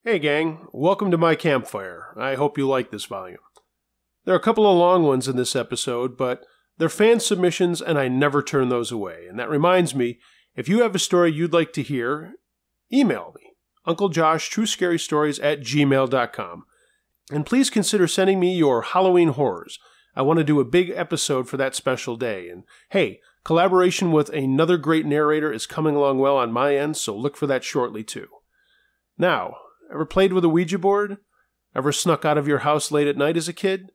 Hey gang, welcome to my campfire. I hope you like this volume. There are a couple of long ones in this episode, but they're fan submissions and I never turn those away. And that reminds me, if you have a story you'd like to hear, email me, unclejoshtruescarystories@gmail.com. And please consider sending me your Halloween horrors. I want to do a big episode for that special day. And hey, collaboration with another great narrator is coming along well on my end, so look for that shortly too. Now, ever played with a Ouija board? Ever snuck out of your house late at night as a kid?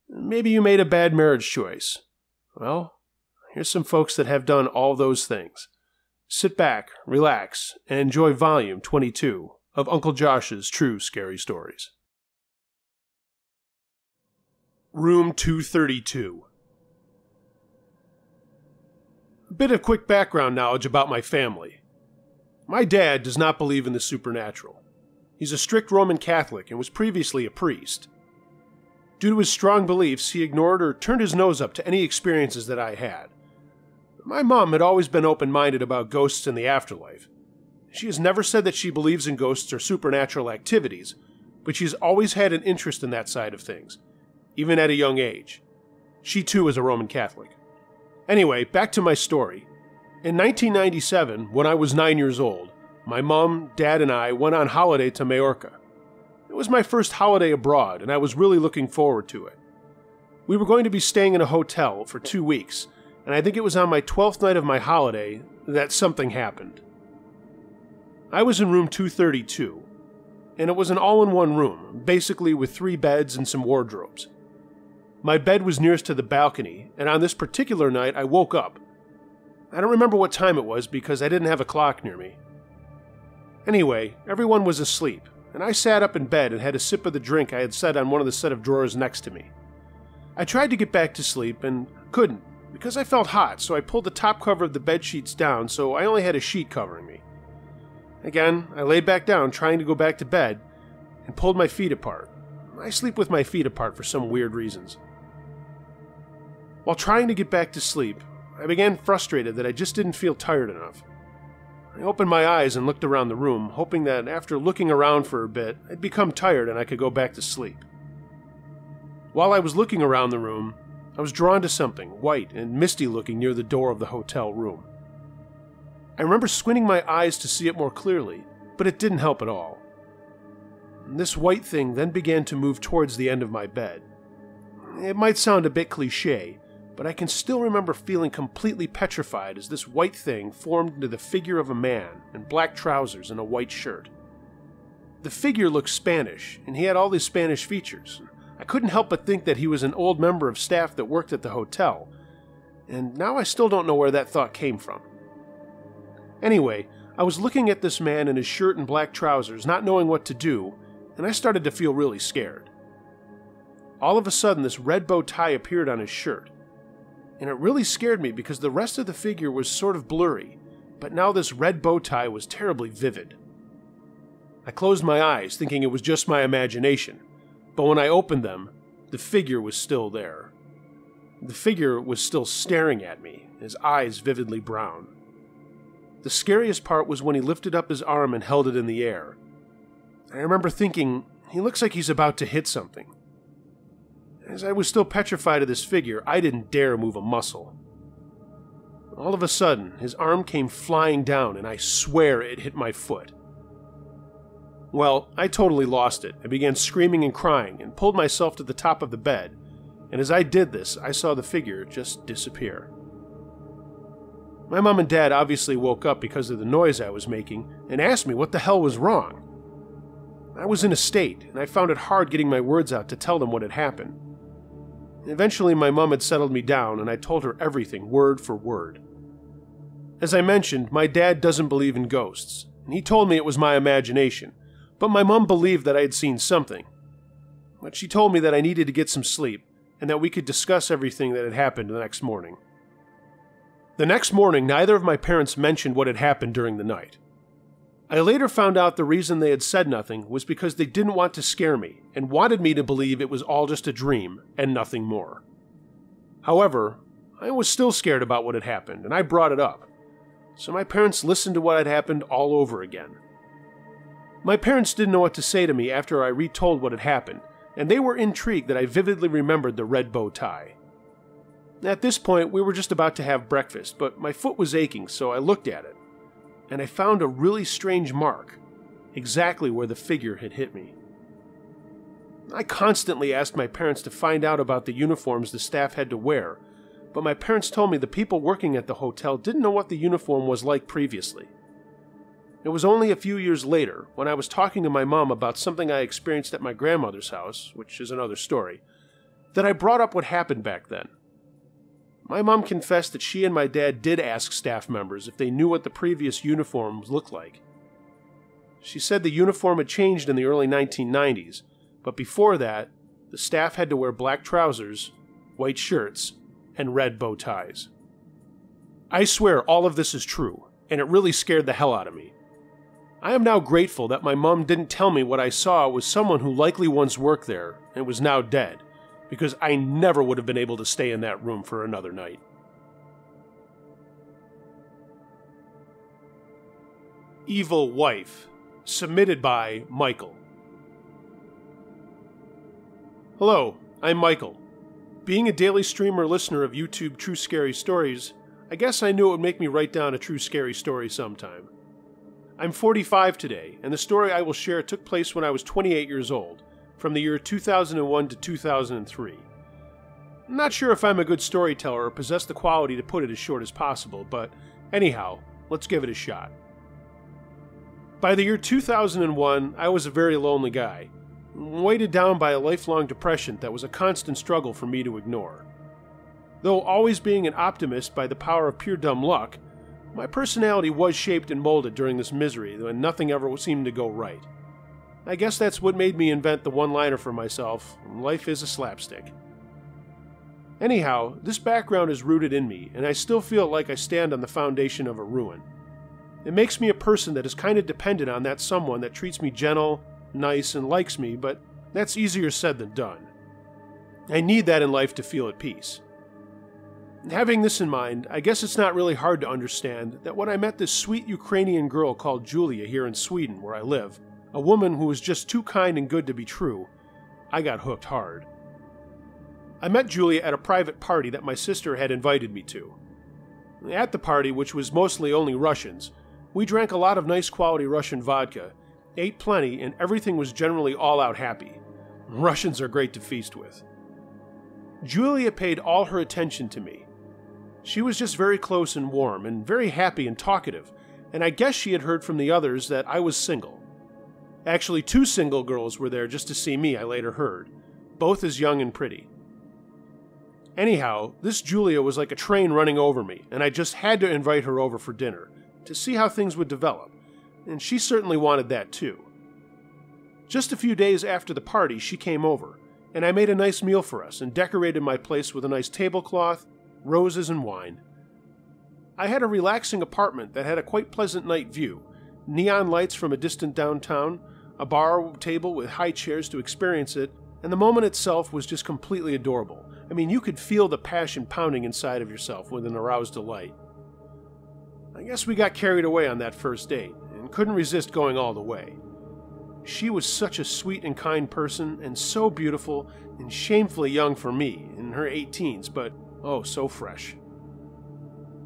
Maybe you made a bad marriage choice. Well, here's some folks that have done all those things. Sit back, relax, and enjoy Volume 22 of Uncle Josh's True Scary Stories. Room 232. A bit of quick background knowledge about my family. My dad does not believe in the supernatural. He's a strict Roman Catholic and was previously a priest. Due to his strong beliefs, he ignored or turned his nose up to any experiences that I had. My mom had always been open-minded about ghosts and the afterlife. She has never said that she believes in ghosts or supernatural activities, but she's always had an interest in that side of things, even at a young age. She too is a Roman Catholic. Anyway, back to my story. In 1997, when I was 9 years old, my mom, dad, and I went on holiday to Majorca. It was my first holiday abroad, and I was really looking forward to it. We were going to be staying in a hotel for 2 weeks, and I think it was on my 12th night of my holiday that something happened. I was in room 232, and it was an all-in-one room, basically with 3 beds and some wardrobes. My bed was nearest to the balcony, and on this particular night I woke up. I don't remember what time it was because I didn't have a clock near me. Anyway, everyone was asleep, and I sat up in bed and had a sip of the drink I had set on one of the set of drawers next to me. I tried to get back to sleep and couldn't, because I felt hot, so I pulled the top cover of the bed sheets down so I only had a sheet covering me. Again, I laid back down trying to go back to bed and pulled my feet apart. I sleep with my feet apart for some weird reasons. While trying to get back to sleep, I began frustrated that I just didn't feel tired enough. I opened my eyes and looked around the room, hoping that after looking around for a bit, I'd become tired and I could go back to sleep. While I was looking around the room, I was drawn to something white and misty looking near the door of the hotel room. I remember squinting my eyes to see it more clearly, but it didn't help at all. This white thing then began to move towards the end of my bed. It might sound a bit cliché, but I can still remember feeling completely petrified as this white thing formed into the figure of a man in black trousers and a white shirt. The figure looked Spanish, and he had all these Spanish features. I couldn't help but think that he was an old member of staff that worked at the hotel, and now I still don't know where that thought came from. Anyway, I was looking at this man in his shirt and black trousers, not knowing what to do, and I started to feel really scared. All of a sudden, this red bow tie appeared on his shirt. And it really scared me because the rest of the figure was sort of blurry, but now this red bow tie was terribly vivid. I closed my eyes, thinking it was just my imagination, but when I opened them, the figure was still there. The figure was still staring at me, his eyes vividly brown. The scariest part was when he lifted up his arm and held it in the air. I remember thinking, he looks like he's about to hit something. As I was still petrified of this figure, I didn't dare move a muscle. All of a sudden, his arm came flying down, and I swear it hit my foot. Well, I totally lost it. I began screaming and crying, and pulled myself to the top of the bed, and as I did this, I saw the figure just disappear. My mom and dad obviously woke up because of the noise I was making, and asked me what the hell was wrong. I was in a state, and I found it hard getting my words out to tell them what had happened. Eventually, my mom had settled me down, and I told her everything, word for word. As I mentioned, my dad doesn't believe in ghosts, and he told me it was my imagination, but my mom believed that I had seen something. But she told me that I needed to get some sleep, and that we could discuss everything that had happened the next morning. The next morning, neither of my parents mentioned what had happened during the night. I later found out the reason they had said nothing was because they didn't want to scare me and wanted me to believe it was all just a dream and nothing more. However, I was still scared about what had happened, and I brought it up, so my parents listened to what had happened all over again. My parents didn't know what to say to me after I retold what had happened, and they were intrigued that I vividly remembered the red bow tie. At this point, we were just about to have breakfast, but my foot was aching, so I looked at it, and I found a really strange mark, exactly where the figure had hit me. I constantly asked my parents to find out about the uniforms the staff had to wear, but my parents told me the people working at the hotel didn't know what the uniform was like previously. It was only a few years later, when I was talking to my mom about something I experienced at my grandmother's house, which is another story, that I brought up what happened back then. My mom confessed that she and my dad did ask staff members if they knew what the previous uniforms looked like. She said the uniform had changed in the early 1990s, but before that, the staff had to wear black trousers, white shirts, and red bow ties. I swear all of this is true, and it really scared the hell out of me. I am now grateful that my mom didn't tell me what I saw was someone who likely once worked there and was now dead, because I never would have been able to stay in that room for another night. Evil Wife, submitted by Michael. Hello, I'm Michael. Being a daily streamer listener of YouTube True Scary Stories, I guess I knew it would make me write down a true scary story sometime. I'm 45 today, and the story I will share took place when I was 28 years old, from the year 2001 to 2003. I'm not sure if I'm a good storyteller or possess the quality to put it as short as possible, but anyhow, let's give it a shot. By the year 2001, I was a very lonely guy, weighted down by a lifelong depression that was a constant struggle for me to ignore. Though always being an optimist by the power of pure dumb luck, my personality was shaped and molded during this misery when nothing ever seemed to go right. I guess that's what made me invent the one-liner for myself, life is a slapstick. Anyhow, this background is rooted in me, and I still feel like I stand on the foundation of a ruin. It makes me a person that is kind of dependent on that someone that treats me gentle, nice, and likes me, but that's easier said than done. I need that in life to feel at peace. Having this in mind, I guess it's not really hard to understand that when I met this sweet Ukrainian girl called Julia here in Sweden, where I live, a woman who was just too kind and good to be true, I got hooked hard. I met Julia at a private party that my sister had invited me to. At the party, which was mostly only Russians, we drank a lot of nice quality Russian vodka, ate plenty, and everything was generally all out happy. Russians are great to feast with. Julia paid all her attention to me. She was just very close and warm, and very happy and talkative, and I guess she had heard from the others that I was single. Actually, 2 single girls were there just to see me, I later heard, both as young and pretty. Anyhow, this Julia was like a train running over me, and I just had to invite her over for dinner, to see how things would develop, and she certainly wanted that too. Just a few days after the party, she came over, and I made a nice meal for us and decorated my place with a nice tablecloth, roses, and wine. I had a relaxing apartment that had a quite pleasant night view, neon lights from a distant downtown, a bar table with high chairs to experience it, and the moment itself was just completely adorable. I mean, you could feel the passion pounding inside of yourself with an aroused delight. I guess we got carried away on that first date, and couldn't resist going all the way. She was such a sweet and kind person, and so beautiful, and shamefully young for me, in her 18s, but oh, so fresh.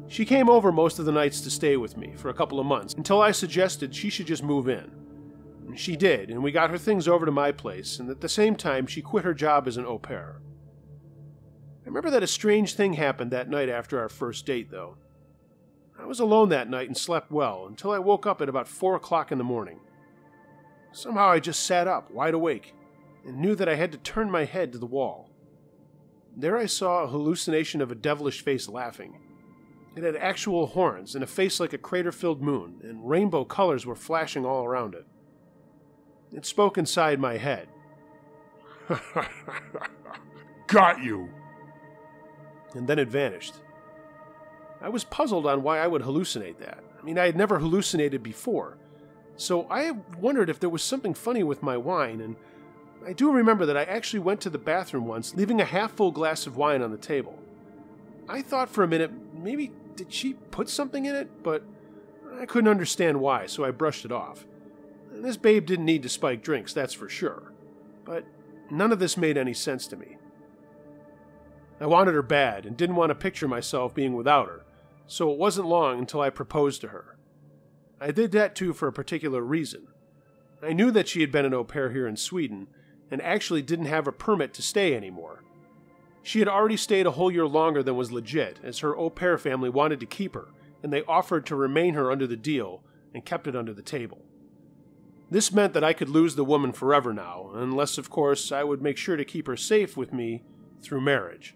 She came over most of the nights to stay with me for a couple of months, until I suggested she should just move in. And she did, and we got her things over to my place, and at the same time she quit her job as an au pair. I remember that a strange thing happened that night after our first date, though. I was alone that night and slept well, until I woke up at about 4 o'clock in the morning. Somehow I just sat up, wide awake, and knew that I had to turn my head to the wall. There I saw a hallucination of a devilish face laughing. It had actual horns and a face like a crater-filled moon, and rainbow colors were flashing all around it. It spoke inside my head. Got you! And then it vanished. I was puzzled on why I would hallucinate that. I mean, I had never hallucinated before, so I wondered if there was something funny with my wine, and I do remember that I actually went to the bathroom once, leaving a half-full glass of wine on the table. I thought for a minute, maybe did she put something in it? But I couldn't understand why, so I brushed it off. And this babe didn't need to spike drinks, that's for sure. But none of this made any sense to me. I wanted her bad and didn't want to picture myself being without her, so it wasn't long until I proposed to her. I did that too for a particular reason. I knew that she had been an au pair here in Sweden and actually didn't have a permit to stay anymore. She had already stayed a whole year longer than was legit, as her au pair family wanted to keep her, and they offered to remain her under the deal and kept it under the table. This meant that I could lose the woman forever now, unless, of course, I would make sure to keep her safe with me through marriage.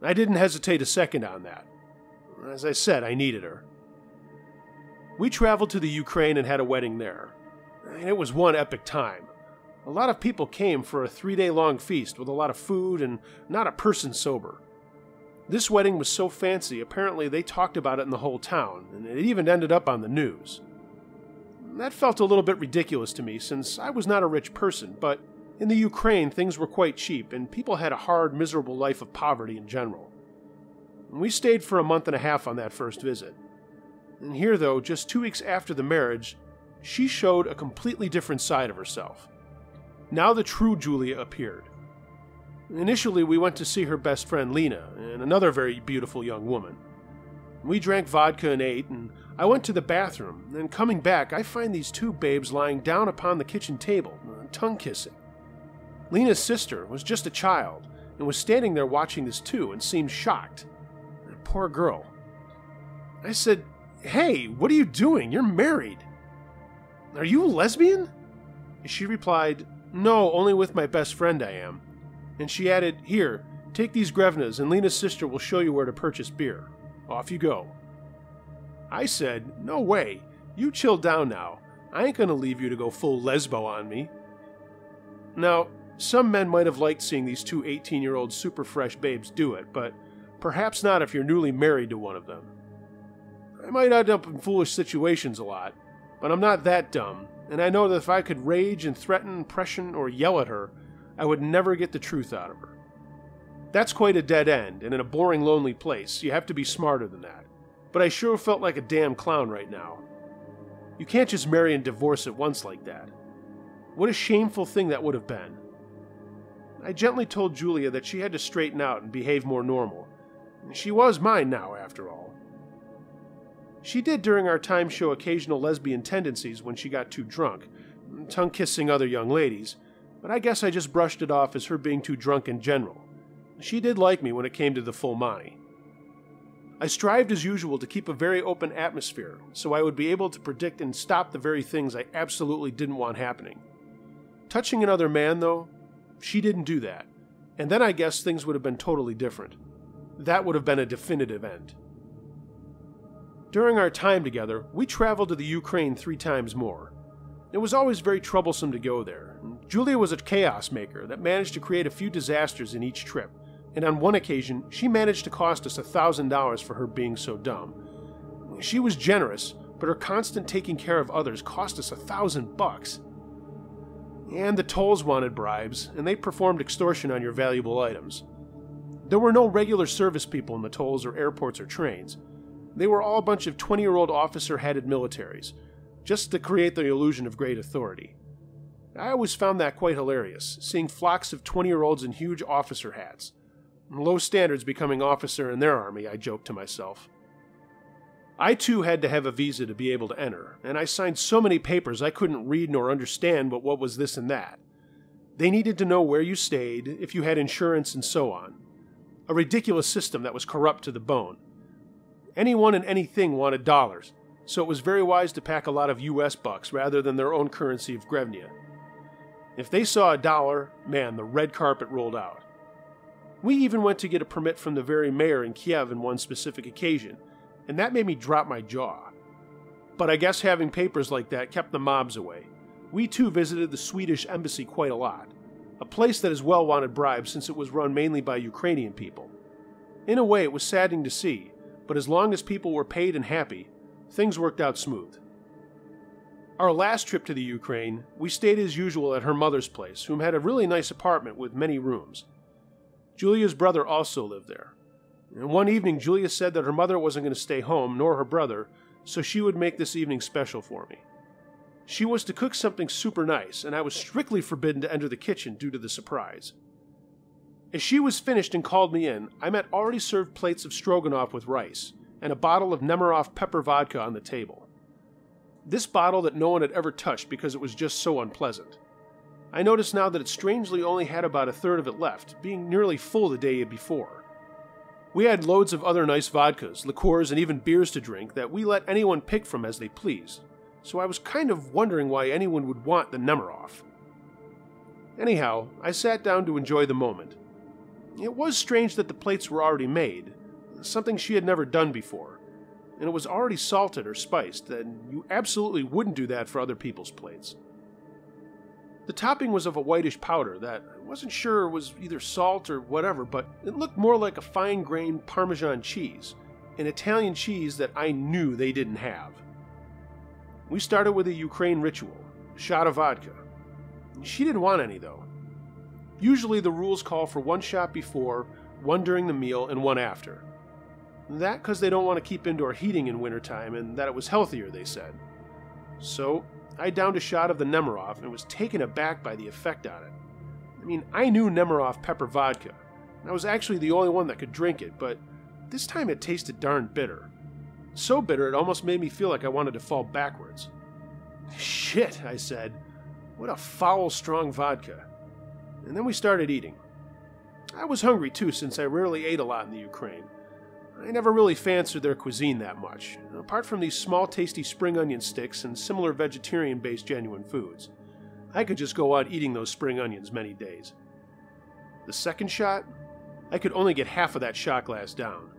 I didn't hesitate a second on that. As I said, I needed her. We traveled to the Ukraine and had a wedding there. And it was one epic time. A lot of people came for a 3-day-long feast with a lot of food and not a person sober. This wedding was so fancy, apparently they talked about it in the whole town, and it even ended up on the news. That felt a little bit ridiculous to me, since I was not a rich person, but in the Ukraine things were quite cheap, and people had a hard, miserable life of poverty in general. We stayed for a month and a half on that first visit. And here, though, just 2 weeks after the marriage, she showed a completely different side of herself. Now the true Julia appeared. Initially, we went to see her best friend Lena, and another very beautiful young woman. We drank vodka and ate, and I went to the bathroom, and coming back, I find these 2 babes lying down upon the kitchen table, tongue-kissing. Lena's sister was just a child, and was standing there watching this too, and seemed shocked. Poor girl. I said, "Hey, what are you doing? You're married. Are you a lesbian?" She replied, "No, only with my best friend I am." And she added, "Here, take these grevnas, and Lena's sister will show you where to purchase beer. Off you go." I said, "No way. You chill down now. I ain't gonna leave you to go full lesbo on me." Now, some men might have liked seeing these 2 18-year-old super fresh babes do it, but perhaps not if you're newly married to one of them. I might end up in foolish situations a lot, but I'm not that dumb, and I know that if I could rage and threaten, pressure, or yell at her, I would never get the truth out of her. That's quite a dead end, and in a boring, lonely place, you have to be smarter than that. But I sure felt like a damn clown right now. You can't just marry and divorce at once like that. What a shameful thing that would have been. I gently told Julia that she had to straighten out and behave more normal. She was mine now, after all. She did during our time show occasional lesbian tendencies when she got too drunk, tongue-kissing other young ladies, but I guess I just brushed it off as her being too drunk in general. She did like me when it came to the full Monty. I strived as usual to keep a very open atmosphere, so I would be able to predict and stop the very things I absolutely didn't want happening. Touching another man, though, she didn't do that, and then I guess things would have been totally different. That would have been a definitive end. During our time together, we traveled to the Ukraine 3 times more. It was always very troublesome to go there. Julia was a chaos maker that managed to create a few disasters in each trip, and on one occasion, she managed to cost us $1,000 for her being so dumb. She was generous, but her constant taking care of others cost us $1,000. And the tolls wanted bribes, and they performed extortion on your valuable items. There were no regular service people in the tolls or airports or trains. They were all a bunch of 20-year-old officer-headed militaries, just to create the illusion of great authority. I always found that quite hilarious, seeing flocks of 20-year-olds in huge officer hats. Low standards becoming officer in their army, I joked to myself. I too had to have a visa to be able to enter, and I signed so many papers I couldn't read nor understand but what was this and that. They needed to know where you stayed, if you had insurance, and so on. A ridiculous system that was corrupt to the bone. Anyone and anything wanted dollars, so it was very wise to pack a lot of US bucks rather than their own currency of grevnia. If they saw $1, man, the red carpet rolled out. We even went to get a permit from the very mayor in Kiev on one specific occasion, and that made me drop my jaw. But I guess having papers like that kept the mobs away. We too visited the Swedish embassy quite a lot, a place that has well wanted bribes since it was run mainly by Ukrainian people. In a way, it was saddening to see, but as long as people were paid and happy, things worked out smooth. Our last trip to the Ukraine, we stayed as usual at her mother's place, whom had a really nice apartment with many rooms. Julia's brother also lived there. And one evening, Julia said that her mother wasn't going to stay home, nor her brother, so she would make this evening special for me. She was to cook something super nice, and I was strictly forbidden to enter the kitchen due to the surprise. As she was finished and called me in, I met already served plates of stroganoff with rice, and a bottle of Nemiroff pepper vodka on the table. This bottle that no one had ever touched because it was just so unpleasant. I noticed now that it strangely only had about a third of it left, being nearly full the day before. We had loads of other nice vodkas, liqueurs, and even beers to drink that we let anyone pick from as they pleased, so I was kind of wondering why anyone would want the Nemiroff. Anyhow, I sat down to enjoy the moment. It was strange that the plates were already made, something she had never done before, and it was already salted or spiced, and you absolutely wouldn't do that for other people's plates. The topping was of a whitish powder that I wasn't sure was either salt or whatever, but it looked more like a fine-grained Parmesan cheese, an Italian cheese that I knew they didn't have. We started with a Ukraine ritual, a shot of vodka. She didn't want any, though. Usually the rules call for one shot before, one during the meal, and one after. That because they don't want to keep indoor heating in wintertime, and that it was healthier, they said. So, I downed a shot of the Nemiroff and was taken aback by the effect on it. I mean, I knew Nemiroff pepper vodka. I was actually the only one that could drink it, but this time it tasted darn bitter. So bitter it almost made me feel like I wanted to fall backwards. Shit, I said. What a foul, strong vodka. And then we started eating. I was hungry too, since I rarely ate a lot in the Ukraine. I never really fancied their cuisine that much, apart from these small tasty spring onion sticks and similar vegetarian-based genuine foods. I could just go out eating those spring onions many days. The second shot, I could only get half of that shot glass down.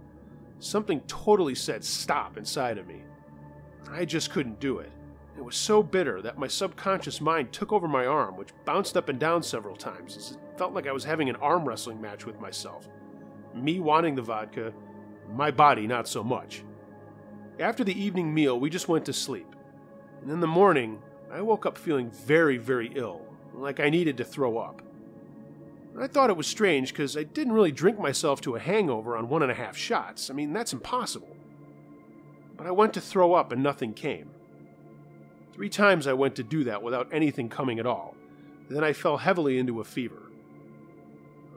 Something totally said stop inside of me. I just couldn't do it. It was so bitter that my subconscious mind took over my arm, which bounced up and down several times, as it felt like I was having an arm wrestling match with myself. Me wanting the vodka, my body not so much. After the evening meal, we just went to sleep. And in the morning, I woke up feeling very, very ill, like I needed to throw up. I thought it was strange because I didn't really drink myself to a hangover on 1.5 shots. I mean, that's impossible. But I went to throw up and nothing came. 3 times I went to do that without anything coming at all. Then I fell heavily into a fever.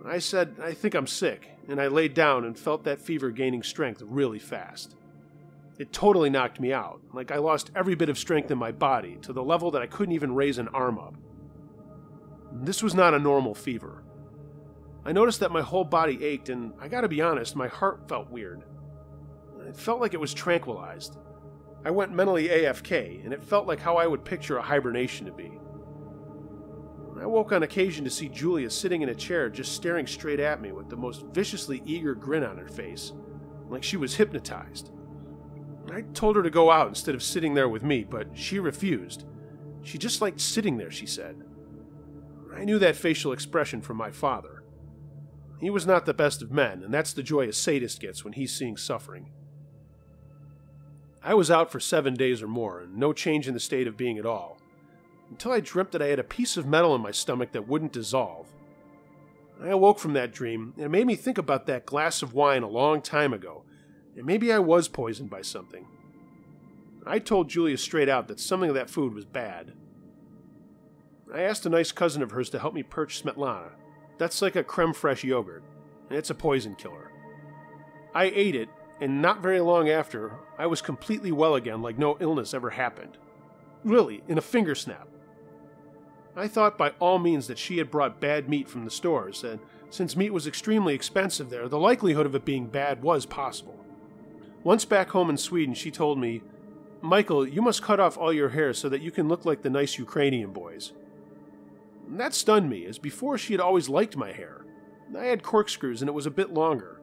I said, I think I'm sick, and I laid down and felt that fever gaining strength really fast. It totally knocked me out, like I lost every bit of strength in my body to the level that I couldn't even raise an arm up. This was not a normal fever. I noticed that my whole body ached, and I gotta be honest, my heart felt weird. It felt like it was tranquilized. I went mentally AFK, and it felt like how I would picture a hibernation to be. I woke on occasion to see Julia sitting in a chair just staring straight at me with the most viciously eager grin on her face, like she was hypnotized. I told her to go out instead of sitting there with me, but she refused. She just liked sitting there, she said. I knew that facial expression from my father. He was not the best of men, and that's the joy a sadist gets when he's seeing suffering. I was out for 7 days or more, and no change in the state of being at all, until I dreamt that I had a piece of metal in my stomach that wouldn't dissolve. I awoke from that dream, and it made me think about that glass of wine a long time ago, and maybe I was poisoned by something. I told Julia straight out that something of that food was bad. I asked a nice cousin of hers to help me purge Smetlana. That's like a creme fraiche yogurt, and it's a poison killer. I ate it, and not very long after, I was completely well again like no illness ever happened. Really, in a finger snap. I thought by all means that she had brought bad meat from the stores, and since meat was extremely expensive there, the likelihood of it being bad was possible. Once back home in Sweden, she told me, "Michael, you must cut off all your hair so that you can look like the nice Ukrainian boys." And that stunned me, as before she had always liked my hair. I had corkscrews and it was a bit longer.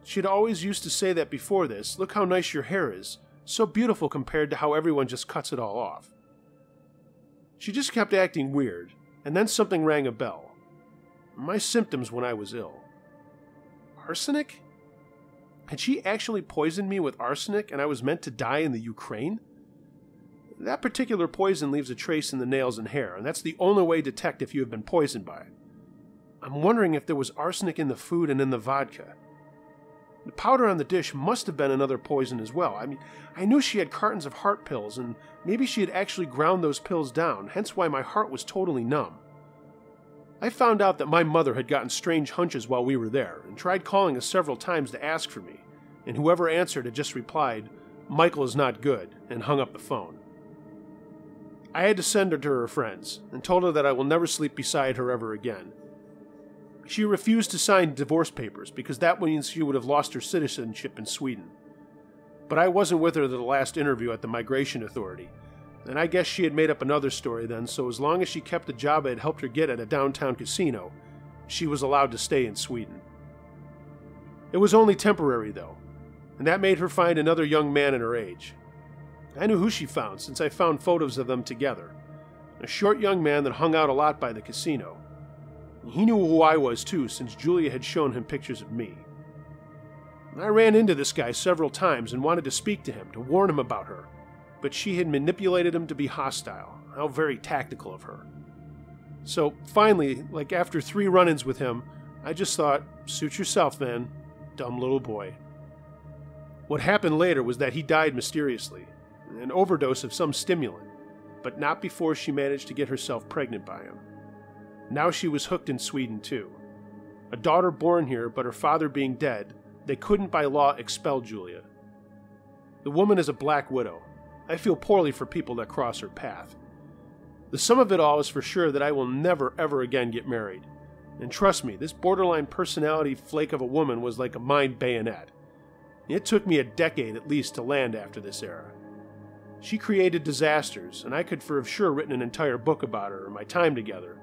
She had always used to say that before this, "Look how nice your hair is, so beautiful compared to how everyone just cuts it all off." She just kept acting weird, and then something rang a bell. My symptoms when I was ill. Arsenic? Had she actually poisoned me with arsenic and I was meant to die in the Ukraine? That particular poison leaves a trace in the nails and hair, and that's the only way to detect if you have been poisoned by it. I'm wondering if there was arsenic in the food and in the vodka. The powder on the dish must have been another poison as well. I knew she had cartons of heart pills, and maybe she had actually ground those pills down, hence why my heart was totally numb. I found out that my mother had gotten strange hunches while we were there, and tried calling us several times to ask for me, and whoever answered had just replied, "Michael is not good," and hung up the phone. I had to send her to her friends, and told her that I will never sleep beside her ever again. She refused to sign divorce papers because that means she would have lost her citizenship in Sweden. But I wasn't with her at the last interview at the Migration Authority, and I guess she had made up another story then, so as long as she kept the job I had helped her get at a downtown casino, she was allowed to stay in Sweden. It was only temporary, though, and that made her find another young man in her age. I knew who she found since I found photos of them together. A short young man that hung out a lot by the casino. He knew who I was too, since Julia had shown him pictures of me. I ran into this guy several times and wanted to speak to him, to warn him about her, but she had manipulated him to be hostile. How very tactical of her. So finally, after 3 run-ins with him, I just thought, suit yourself, man, dumb little boy. What happened later was that he died mysteriously, an overdose of some stimulant, but not before she managed to get herself pregnant by him. Now she was hooked in Sweden too. A daughter born here, but her father being dead, they couldn't by law expel Julia. The woman is a black widow. I feel poorly for people that cross her path. The sum of it all is for sure that I will never ever again get married. And trust me, this borderline personality flake of a woman was like a mind bayonet. It took me a decade at least to land after this era. She created disasters, and I could for sure written an entire book about her and my time together.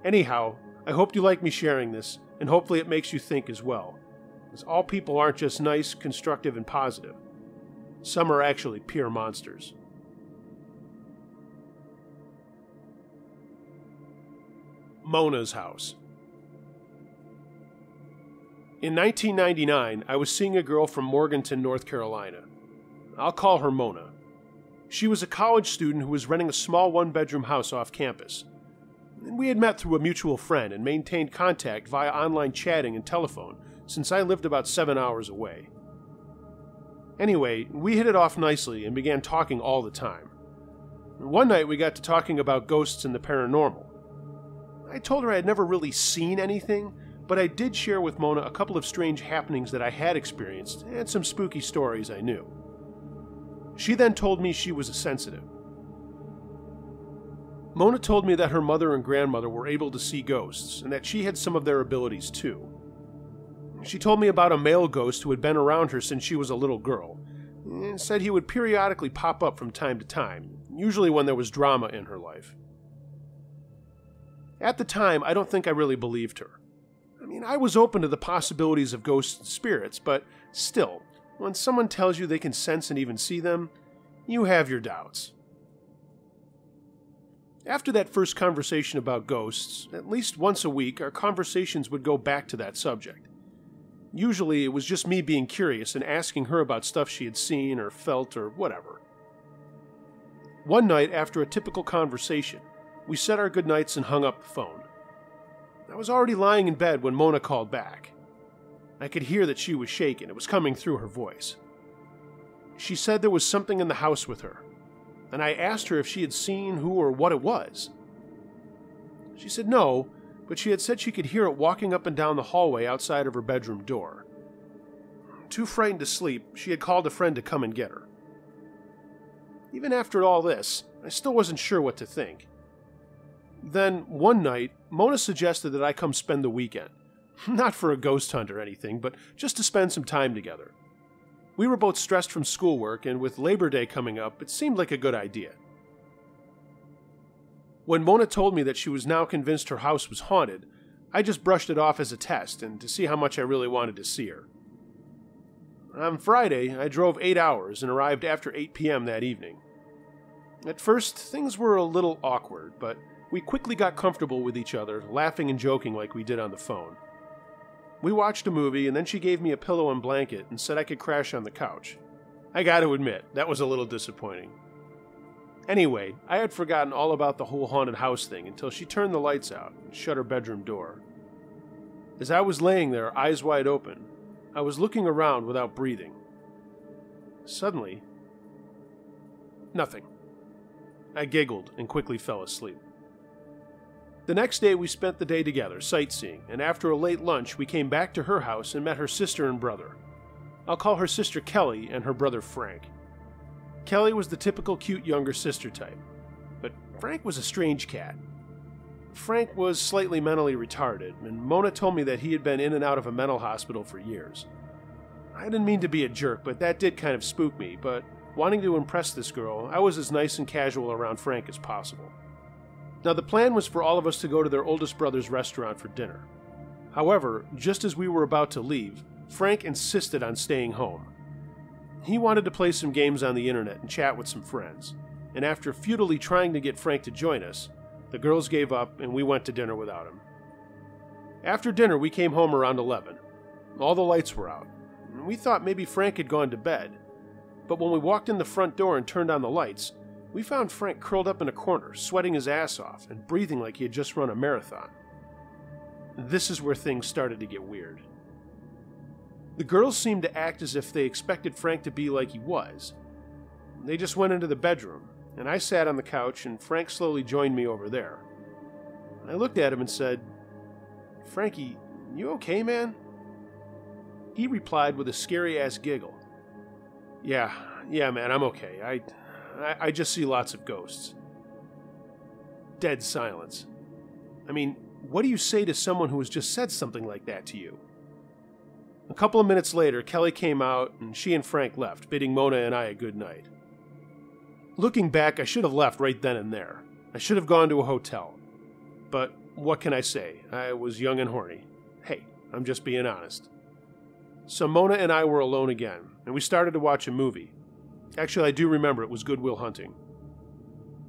Anyhow, I hope you like me sharing this, and hopefully it makes you think as well. Because all people aren't just nice, constructive, and positive. Some are actually pure monsters. Mona's house. In 1999, I was seeing a girl from Morganton, North Carolina. I'll call her Mona. She was a college student who was renting a small one-bedroom house off campus. We had met through a mutual friend and maintained contact via online chatting and telephone since I lived about 7 hours away. Anyway, we hit it off nicely and began talking all the time. One night we got to talking about ghosts and the paranormal. I told her I had never really seen anything, but I did share with Mona a couple of strange happenings that I had experienced and some spooky stories I knew. She then told me she was a sensitive. Mona told me that her mother and grandmother were able to see ghosts, and that she had some of their abilities too. She told me about a male ghost who had been around her since she was a little girl, and said he would periodically pop up from time to time, usually when there was drama in her life. At the time, I don't think I really believed her. I was open to the possibilities of ghosts and spirits, but still, when someone tells you they can sense and even see them, you have your doubts. After that first conversation about ghosts, at least once a week, our conversations would go back to that subject. Usually, it was just me being curious and asking her about stuff she had seen or felt or whatever. One night, after a typical conversation, we said our goodnights and hung up the phone. I was already lying in bed when Mona called back. I could hear that she was shaken. It was coming through her voice. She said there was something in the house with her, and I asked her if she had seen who or what it was. She said no, but she had said she could hear it walking up and down the hallway outside of her bedroom door. Too frightened to sleep, she had called a friend to come and get her. Even after all this, I still wasn't sure what to think. Then, one night, Mona suggested that I come spend the weekend. Not for a ghost hunt or anything, but just to spend some time together. We were both stressed from schoolwork, and with Labor Day coming up, it seemed like a good idea. When Mona told me that she was now convinced her house was haunted, I just brushed it off as a test and to see how much I really wanted to see her. On Friday, I drove 8 hours and arrived after 8 p.m. that evening. At first, things were a little awkward, but we quickly got comfortable with each other, laughing and joking like we did on the phone. We watched a movie, and then she gave me a pillow and blanket and said I could crash on the couch. I gotta admit, that was a little disappointing. Anyway, I had forgotten all about the whole haunted house thing until she turned the lights out and shut her bedroom door. As I was laying there, eyes wide open, I was looking around without breathing. Suddenly, nothing. I giggled and quickly fell asleep. The next day we spent the day together, sightseeing, and after a late lunch we came back to her house and met her sister and brother. I'll call her sister Kelly and her brother Frank. Kelly was the typical cute younger sister type, but Frank was a strange cat. Frank was slightly mentally retarded, and Mona told me that he had been in and out of a mental hospital for years. I didn't mean to be a jerk, but that did kind of spook me, but wanting to impress this girl, I was as nice and casual around Frank as possible. Now, the plan was for all of us to go to their oldest brother's restaurant for dinner. However, just as we were about to leave, Frank insisted on staying home. He wanted to play some games on the internet and chat with some friends, and after futilely trying to get Frank to join us, the girls gave up and we went to dinner without him. After dinner, we came home around 11. All the lights were out, and we thought maybe Frank had gone to bed. But when we walked in the front door and turned on the lights, we found Frank curled up in a corner, sweating his ass off and breathing like he had just run a marathon. This is where things started to get weird. The girls seemed to act as if they expected Frank to be like he was. They just went into the bedroom, and I sat on the couch and Frank slowly joined me over there. I looked at him and said, "Frankie, you okay, man?" He replied with a scary-ass giggle. Yeah, man, I'm okay. I just see lots of ghosts." Dead silence. I mean, what do you say to someone who has just said something like that to you? A couple of minutes later, Kelly came out and she and Frank left, bidding Mona and I a good night. Looking back, I should have left right then and there. I should have gone to a hotel. But what can I say? I was young and horny. Hey, I'm just being honest. So Mona and I were alone again, and we started to watch a movie. Actually, I do remember it was Good Will Hunting.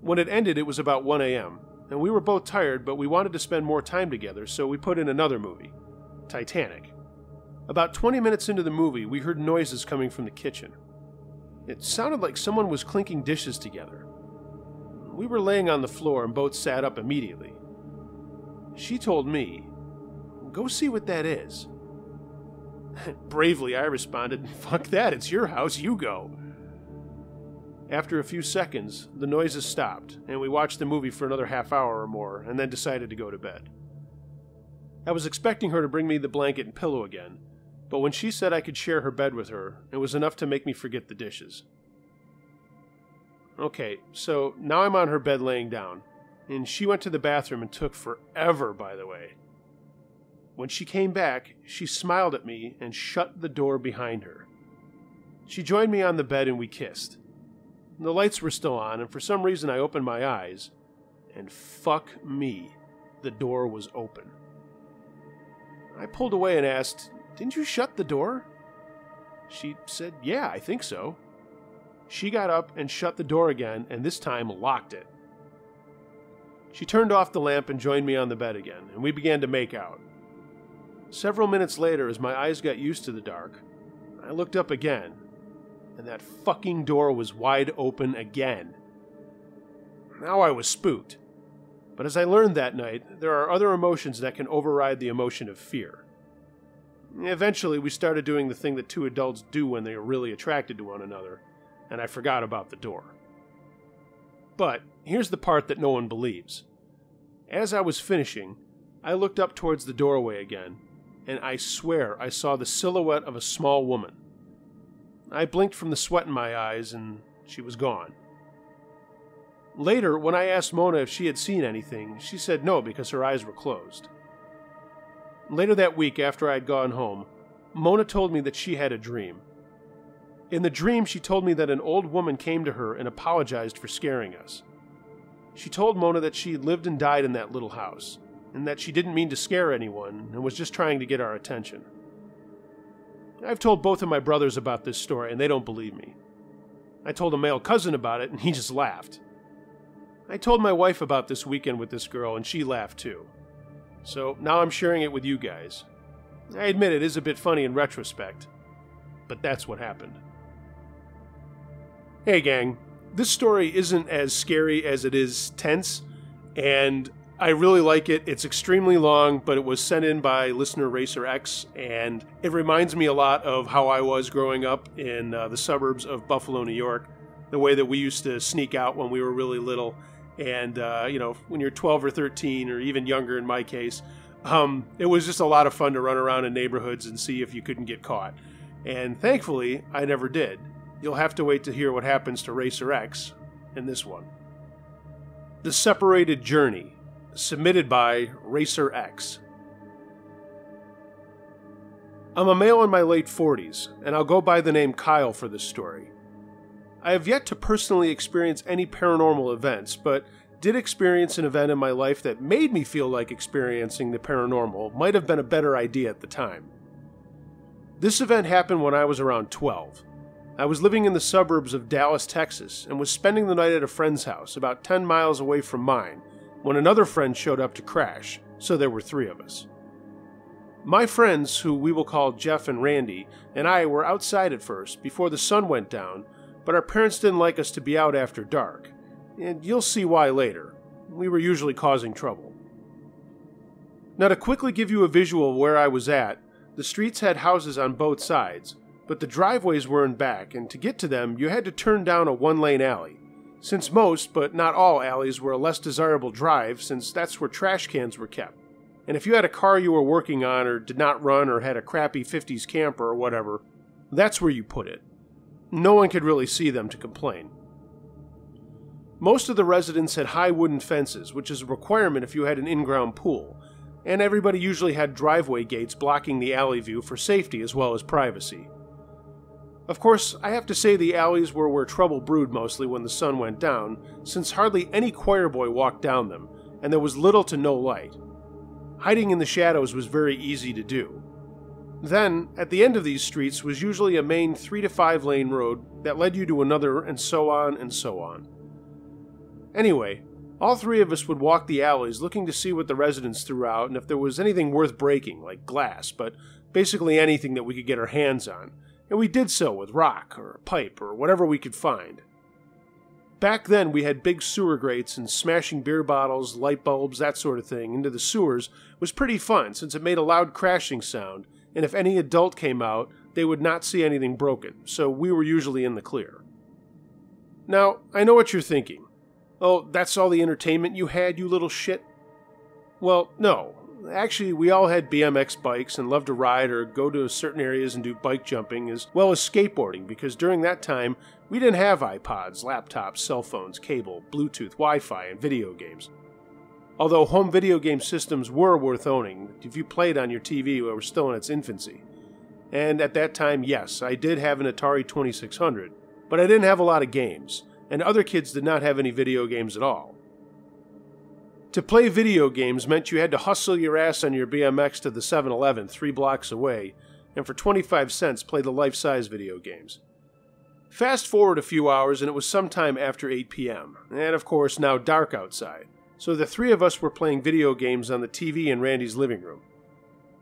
When it ended, it was about 1 a.m., and we were both tired, but we wanted to spend more time together, so we put in another movie, Titanic. About 20 minutes into the movie, we heard noises coming from the kitchen. It sounded like someone was clinking dishes together. We were laying on the floor and both sat up immediately. She told me, "Go see what that is." Bravely, I responded, "Fuck that, it's your house, you go." After a few seconds, the noises stopped, and we watched the movie for another half hour or more, and then decided to go to bed. I was expecting her to bring me the blanket and pillow again, but when she said I could share her bed with her, it was enough to make me forget the dishes. Okay, so now I'm on her bed laying down, and she went to the bathroom and took forever, by the way. When she came back, she smiled at me and shut the door behind her. She joined me on the bed and we kissed. The lights were still on, and for some reason I opened my eyes, and fuck me, the door was open. I pulled away and asked, "Didn't you shut the door?" She said, "Yeah, I think so." She got up and shut the door again, and this time locked it. She turned off the lamp and joined me on the bed again, and we began to make out. Several minutes later, as my eyes got used to the dark, I looked up again, and that fucking door was wide open again. Now I was spooked. But as I learned that night, there are other emotions that can override the emotion of fear. Eventually, we started doing the thing that two adults do when they are really attracted to one another, and I forgot about the door. But here's the part that no one believes. As I was finishing, I looked up towards the doorway again, and I swear I saw the silhouette of a small woman. I blinked from the sweat in my eyes, and she was gone. Later, when I asked Mona if she had seen anything, she said no because her eyes were closed. Later that week, after I had gone home, Mona told me that she had a dream. In the dream, she told me that an old woman came to her and apologized for scaring us. She told Mona that she had lived and died in that little house, and that she didn't mean to scare anyone and was just trying to get our attention. I've told both of my brothers about this story, and they don't believe me. I told a male cousin about it, and he just laughed. I told my wife about this weekend with this girl, and she laughed too. So now I'm sharing it with you guys. I admit it is a bit funny in retrospect, but that's what happened. Hey gang, this story isn't as scary as it is tense, and I really like it. It's extremely long, but it was sent in by listener Racer X, and it reminds me a lot of how I was growing up in the suburbs of Buffalo, New York, the way that we used to sneak out when we were really little. And, when you're 12 or 13, or even younger in my case, it was just a lot of fun to run around in neighborhoods and see if you couldn't get caught. And thankfully, I never did. You'll have to wait to hear what happens to Racer X in this one. The Separated Journey, submitted by Racer X. I'm a male in my late 40s, and I'll go by the name Kyle for this story. I have yet to personally experience any paranormal events, but did experience an event in my life that made me feel like experiencing the paranormal might have been a better idea at the time. This event happened when I was around 12. I was living in the suburbs of Dallas, Texas, and was spending the night at a friend's house about 10 miles away from mine when another friend showed up to crash, so there were 3 of us. My friends, who we will call Jeff and Randy, and I were outside at first before the sun went down, but our parents didn't like us to be out after dark, and you'll see why later. We were usually causing trouble. Now, to quickly give you a visual of where I was at, the streets had houses on both sides, but the driveways were in back, and to get to them, you had to turn down a 1-lane alley. Since most, but not all alleys were a less desirable drive, since that's where trash cans were kept. And if you had a car you were working on, or did not run, or had a crappy 50s camper or whatever, that's where you put it. No one could really see them to complain. Most of the residents had high wooden fences, which is a requirement if you had an in-ground pool, and everybody usually had driveway gates blocking the alley view for safety as well as privacy. Of course, I have to say the alleys were where trouble brewed mostly when the sun went down, since hardly any choir boy walked down them, and there was little to no light. Hiding in the shadows was very easy to do. Then, at the end of these streets was usually a main 3 to 5 lane road that led you to another, and so on and so on. Anyway, all 3 of us would walk the alleys looking to see what the residents threw out and if there was anything worth breaking, like glass, but basically anything that we could get our hands on, and we did so with rock or a pipe or whatever we could find. Back then we had big sewer grates, and smashing beer bottles, light bulbs, that sort of thing into the sewers was pretty fun since it made a loud crashing sound, and if any adult came out, they would not see anything broken, so we were usually in the clear. Now, I know what you're thinking. Oh, that's all the entertainment you had, you little shit? Well, no. Actually, we all had BMX bikes and loved to ride or go to certain areas and do bike jumping, as well as skateboarding, because during that time, we didn't have iPods, laptops, cell phones, cable, Bluetooth, Wi-Fi, and video games. Although home video game systems were worth owning if you played on your TV that was still in its infancy. And at that time, yes, I did have an Atari 2600, but I didn't have a lot of games, and other kids did not have any video games at all. To play video games meant you had to hustle your ass on your BMX to the 7-Eleven 3 blocks away, and for 25 cents play the life-size video games. Fast forward a few hours and it was sometime after 8 p.m., and of course now dark outside, so the 3 of us were playing video games on the TV in Randy's living room.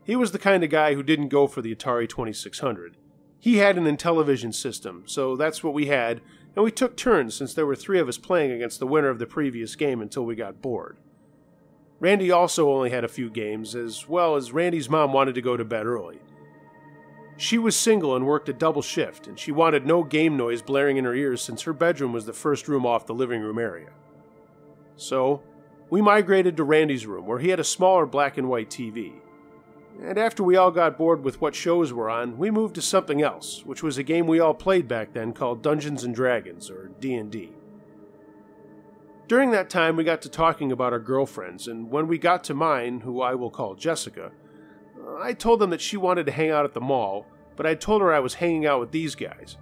He was the kind of guy who didn't go for the Atari 2600. He had an Intellivision system, so that's what we had, and we took turns since there were 3 of us playing against the winner of the previous game until we got bored. Randy also only had a few games, as well as Randy's mom wanted to go to bed early. She was single and worked a double shift, and she wanted no game noise blaring in her ears since her bedroom was the first room off the living room area. So, we migrated to Randy's room, where he had a smaller black and white TV. And after we all got bored with what shows were on, we moved to something else, which was a game we all played back then called Dungeons & Dragons, or D&D. During that time, we got to talking about our girlfriends, and when we got to mine, who I will call Jessica, I told them that she wanted to hang out at the mall, but I told her I was hanging out with these guys.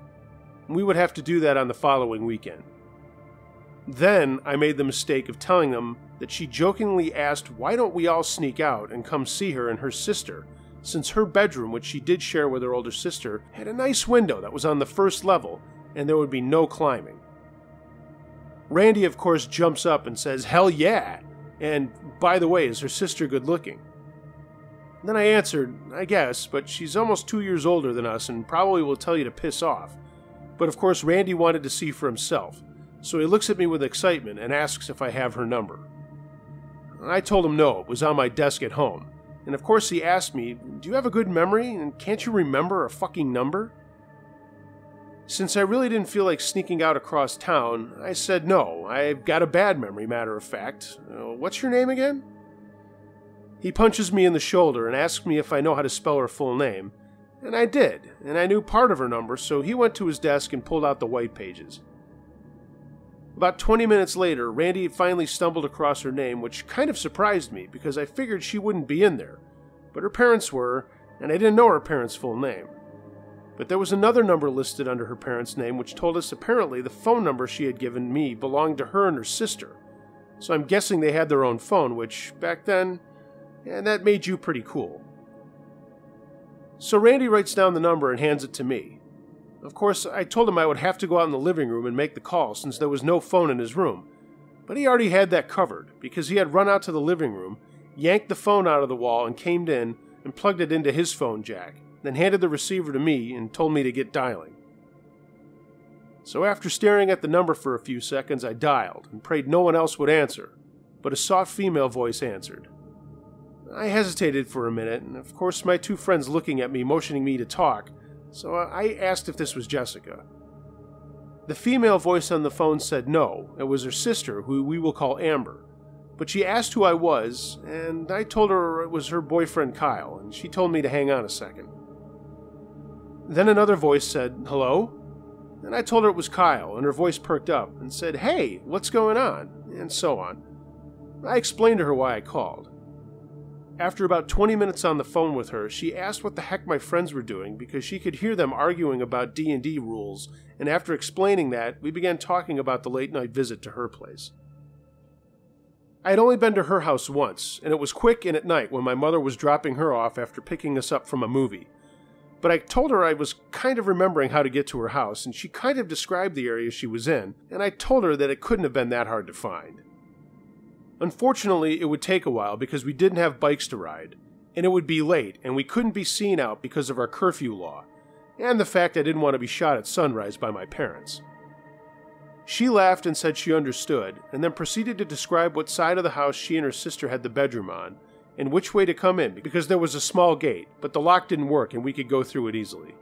We would have to do that on the following weekend. Then, I made the mistake of telling them that she jokingly asked why don't we all sneak out and come see her and her sister, since her bedroom, which she did share with her older sister, had a nice window that was on the first level, and there would be no climbing. Randy, of course, jumps up and says, "Hell yeah! And, by the way, is her sister good looking?" Then I answered, "I guess, but she's almost 2 years older than us and probably will tell you to piss off." But of course, Randy wanted to see for himself, so he looks at me with excitement and asks if I have her number. I told him no, it was on my desk at home. And of course he asked me, "Do you have a good memory, and can't you remember a fucking number?" Since I really didn't feel like sneaking out across town, I said no, I've got a bad memory, matter of fact. What's your name again? He punches me in the shoulder and asks me if I know how to spell her full name. And I did, and I knew part of her number, so he went to his desk and pulled out the white pages. About 20 minutes later, Randy finally stumbled across her name, which kind of surprised me because I figured she wouldn't be in there. But her parents were, and I didn't know her parents' full name. But there was another number listed under her parents' name, which told us apparently the phone number she had given me belonged to her and her sister. So I'm guessing they had their own phone, which, back then, that made you pretty cool. So Randy writes down the number and hands it to me. Of course, I told him I would have to go out in the living room and make the call since there was no phone in his room. But he already had that covered, because he had run out to the living room, yanked the phone out of the wall and came in and plugged it into his phone jack, then handed the receiver to me and told me to get dialing. So after staring at the number for a few seconds, I dialed and prayed no one else would answer, but a soft female voice answered. I hesitated for a minute, and of course my two friends looking at me, motioning me to talk, so I asked if this was Jessica. The female voice on the phone said no, it was her sister, who we will call Amber, but she asked who I was, and I told her it was her boyfriend Kyle, and she told me to hang on a second. Then another voice said, "Hello?" And I told her it was Kyle, and her voice perked up and said, "Hey, what's going on?" and so on. I explained to her why I called. After about 20 minutes on the phone with her, she asked what the heck my friends were doing because she could hear them arguing about D&D rules, and after explaining that, we began talking about the late-night visit to her place. I had only been to her house once, and it was quick and at night when my mother was dropping her off after picking us up from a movie. But I told her I was kind of remembering how to get to her house, and she kind of described the area she was in, and I told her that it couldn't have been that hard to find. Unfortunately, it would take a while because we didn't have bikes to ride, and it would be late, and we couldn't be seen out because of our curfew law, and the fact I didn't want to be shot at sunrise by my parents. She laughed and said she understood, and then proceeded to describe what side of the house she and her sister had the bedroom on, and which way to come in, because there was a small gate, but the lock didn't work and we could go through it easily.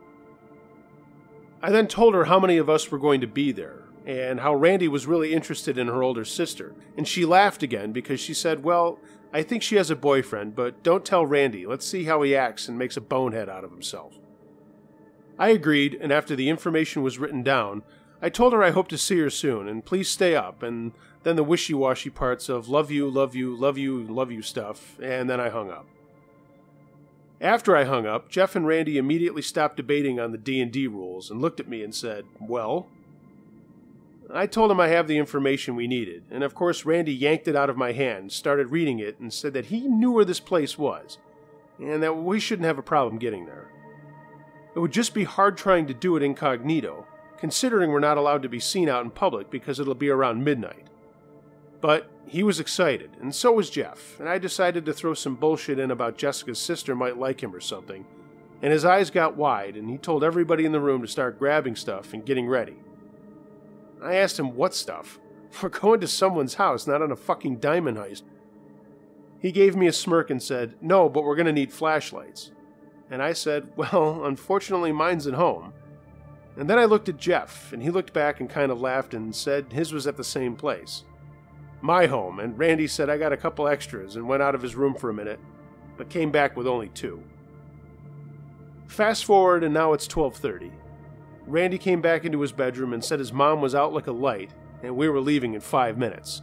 I then told her how many of us were going to be there, and how Randy was really interested in her older sister, and she laughed again because she said, "Well, I think she has a boyfriend, but don't tell Randy, let's see how he acts and makes a bonehead out of himself." I agreed, and after the information was written down, I told her I hoped to see her soon, and please stay up, and then the wishy-washy parts of love you, love you, love you, love you stuff, and then I hung up. After I hung up, Jeff and Randy immediately stopped debating on the D&D rules and looked at me and said, "Well?" I told him I have the information we needed, and of course Randy yanked it out of my hand, started reading it, and said that he knew where this place was, and that we shouldn't have a problem getting there. It would just be hard trying to do it incognito, considering we're not allowed to be seen out in public because it'll be around midnight. But he was excited, and so was Jeff, and I decided to throw some bullshit in about Jessica's sister might like him or something, and his eyes got wide, and he told everybody in the room to start grabbing stuff and getting ready. I asked him what stuff. We're going to someone's house, not on a fucking diamond heist. He gave me a smirk and said, "No, but we're going to need flashlights." And I said, "Well, unfortunately mine's at home." And then I looked at Jeff, and he looked back and kind of laughed and said his was at the same place. My home, and Randy said I got a couple extras and went out of his room for a minute, but came back with only 2. Fast forward, and now it's 12:30. Randy came back into his bedroom and said his mom was out like a light, and we were leaving in 5 minutes.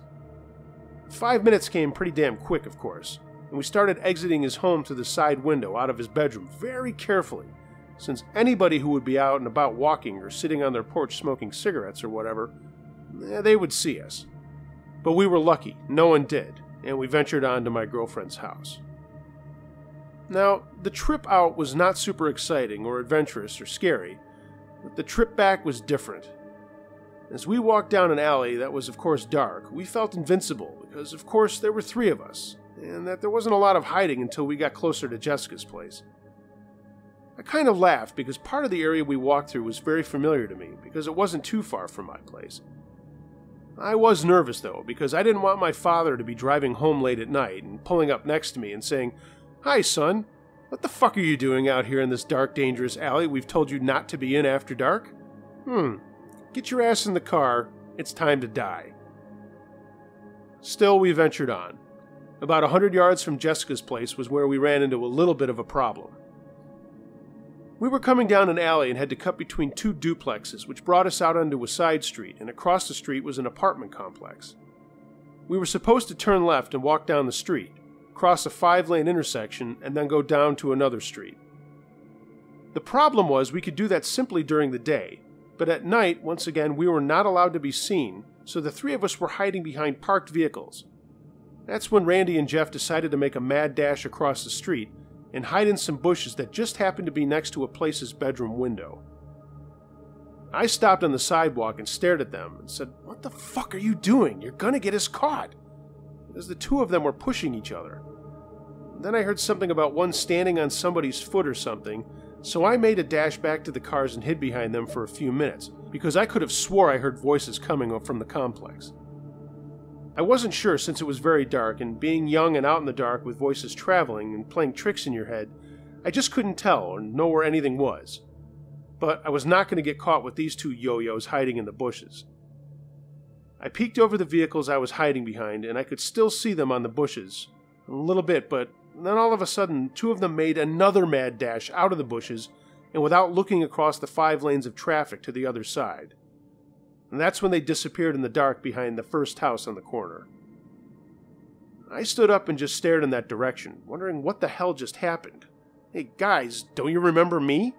5 minutes came pretty damn quick, of course, and we started exiting his home through the side window out of his bedroom very carefully, since anybody who would be out and about walking or sitting on their porch smoking cigarettes or whatever, they would see us. But we were lucky, no one did, and we ventured on to my girlfriend's house. Now, the trip out was not super exciting or adventurous or scary, but the trip back was different. As we walked down an alley that was of course dark, we felt invincible because of course there were 3 of us, and that there wasn't a lot of hiding until we got closer to Jessica's place. I kind of laughed because part of the area we walked through was very familiar to me because it wasn't too far from my place. I was nervous, though, because I didn't want my father to be driving home late at night and pulling up next to me and saying, "Hi, son. What the fuck are you doing out here in this dark, dangerous alley we've told you not to be in after dark? Get your ass in the car. It's time to die." Still, we ventured on. About 100 yards from Jessica's place was where we ran into a little bit of a problem. We were coming down an alley and had to cut between two duplexes, which brought us out onto a side street, and across the street was an apartment complex. We were supposed to turn left and walk down the street, cross a 5-lane intersection, and then go down to another street. The problem was we could do that simply during the day, but at night, once again, we were not allowed to be seen, so the three of us were hiding behind parked vehicles. That's when Randy and Jeff decided to make a mad dash across the street and hide in some bushes that just happened to be next to a place's bedroom window. I stopped on the sidewalk and stared at them and said, "What the fuck are you doing? You're gonna get us caught," because the two of them were pushing each other. Then I heard something about one standing on somebody's foot or something, so I made a dash back to the cars and hid behind them for a few minutes, because I could have swore I heard voices coming from the complex. I wasn't sure since it was very dark, and being young and out in the dark with voices traveling and playing tricks in your head, I just couldn't tell or know where anything was. But I was not going to get caught with these two yo-yos hiding in the bushes. I peeked over the vehicles I was hiding behind, and I could still see them on the bushes. A little bit, but then all of a sudden, two of them made another mad dash out of the bushes, and without looking across the 5 lanes of traffic to the other side. And that's when they disappeared in the dark behind the first house on the corner. I stood up and just stared in that direction, wondering what the hell just happened. Hey guys, don't you remember me?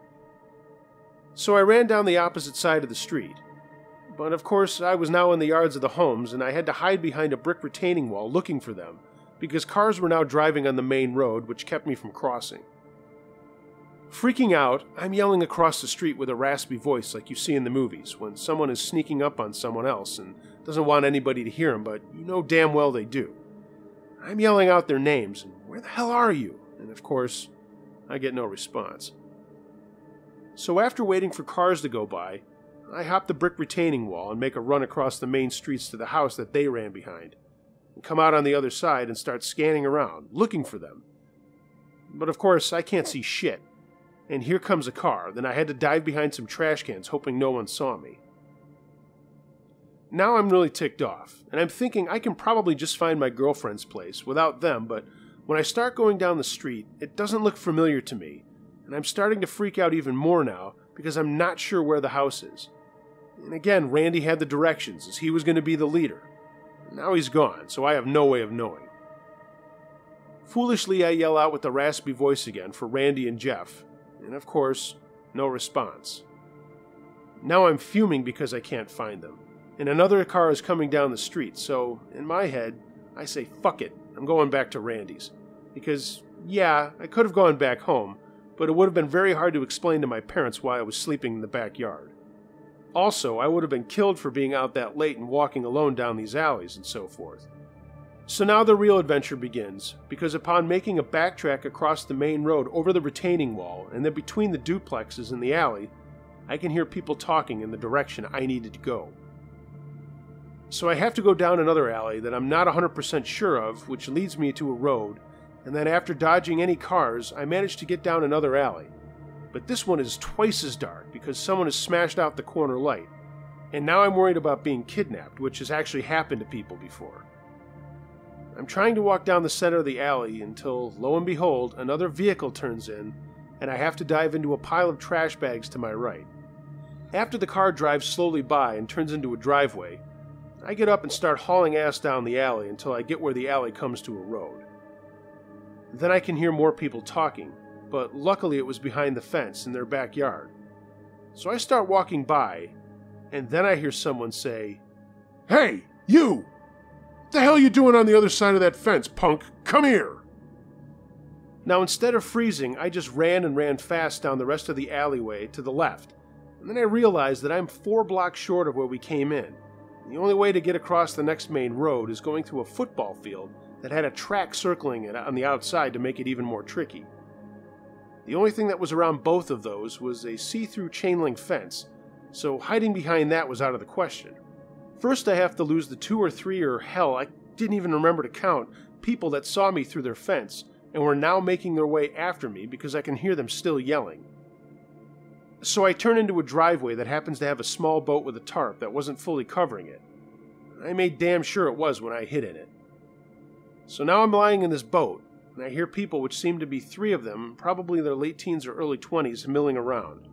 So I ran down the opposite side of the street. But of course, I was now in the yards of the homes, and I had to hide behind a brick retaining wall looking for them, because cars were now driving on the main road, which kept me from crossing. Freaking out, I'm yelling across the street with a raspy voice like you see in the movies, when someone is sneaking up on someone else and doesn't want anybody to hear them, but you know damn well they do. I'm yelling out their names, and "Where the hell are you?" And of course, I get no response. So after waiting for cars to go by, I hop the brick retaining wall and make a run across the main streets to the house that they ran behind, and come out on the other side and start scanning around, looking for them. But of course, I can't see shit. And here comes a car, then I had to dive behind some trash cans hoping no one saw me. Now I'm really ticked off, and I'm thinking I can probably just find my girlfriend's place without them, but when I start going down the street, it doesn't look familiar to me, and I'm starting to freak out even more now because I'm not sure where the house is. And again, Randy had the directions as he was going to be the leader. Now he's gone, so I have no way of knowing. Foolishly, I yell out with the raspy voice again for Randy and Jeff, and of course, no response. Now I'm fuming because I can't find them, and another car is coming down the street, so in my head, I say, fuck it, I'm going back to Randy's. Because, yeah, I could have gone back home, but it would have been very hard to explain to my parents why I was sleeping in the backyard. Also, I would have been killed for being out that late and walking alone down these alleys and so forth. So now the real adventure begins, because upon making a backtrack across the main road over the retaining wall and then between the duplexes in the alley, I can hear people talking in the direction I needed to go. So I have to go down another alley that I'm not 100% sure of, which leads me to a road, and then after dodging any cars, I manage to get down another alley. But this one is twice as dark because someone has smashed out the corner light, and now I'm worried about being kidnapped, which has actually happened to people before. I'm trying to walk down the center of the alley until, lo and behold, another vehicle turns in, and I have to dive into a pile of trash bags to my right. After the car drives slowly by and turns into a driveway, I get up and start hauling ass down the alley until I get where the alley comes to a road. Then I can hear more people talking, but luckily it was behind the fence in their backyard. So I start walking by, and then I hear someone say, "Hey, you! What the hell are you doing on the other side of that fence, punk? Come here!" Now instead of freezing, I just ran fast down the rest of the alleyway to the left, and then I realized that I'm 4 blocks short of where we came in. The only way to get across the next main road is going through a football field that had a track circling it on the outside to make it even more tricky. The only thing that was around both of those was a see-through chain link fence, so hiding behind that was out of the question. First I have to lose the 2 or 3 or hell, I didn't even remember to count, people that saw me through their fence and were now making their way after me because I can hear them still yelling. So I turn into a driveway that happens to have a small boat with a tarp that wasn't fully covering it. I made damn sure it was when I hid in it. So now I'm lying in this boat, and I hear people, which seem to be 3 of them, probably in their late teens or early 20s, milling around.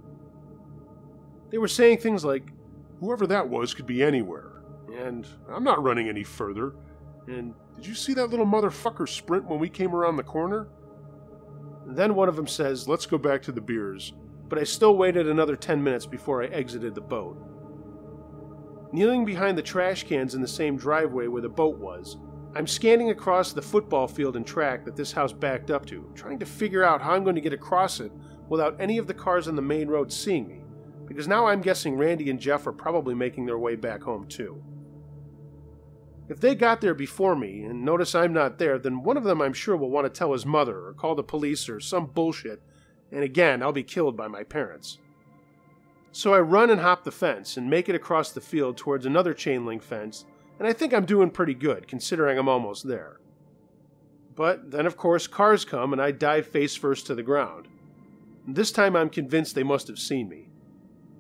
They were saying things like, "Whoever that was could be anywhere. and I'm not running any further. and Did you see that little motherfucker sprint when we came around the corner?" then one of them says, "Let's go back to the beers," but I still waited another 10 minutes before I exited the boat. Kneeling behind the trash cans in the same driveway where the boat was, I'm scanning across the football field and track that this house backed up to, trying to figure out how I'm going to get across it without any of the cars on the main road seeing me, because now I'm guessing Randy and Jeff are probably making their way back home too. If they got there before me and notice I'm not there, then one of them I'm sure will want to tell his mother or call the police or some bullshit, and again I'll be killed by my parents. So I run and hop the fence and make it across the field towards another chain link fence, and I think I'm doing pretty good considering I'm almost there. But then of course cars come and I dive face first to the ground. This time I'm convinced they must have seen me.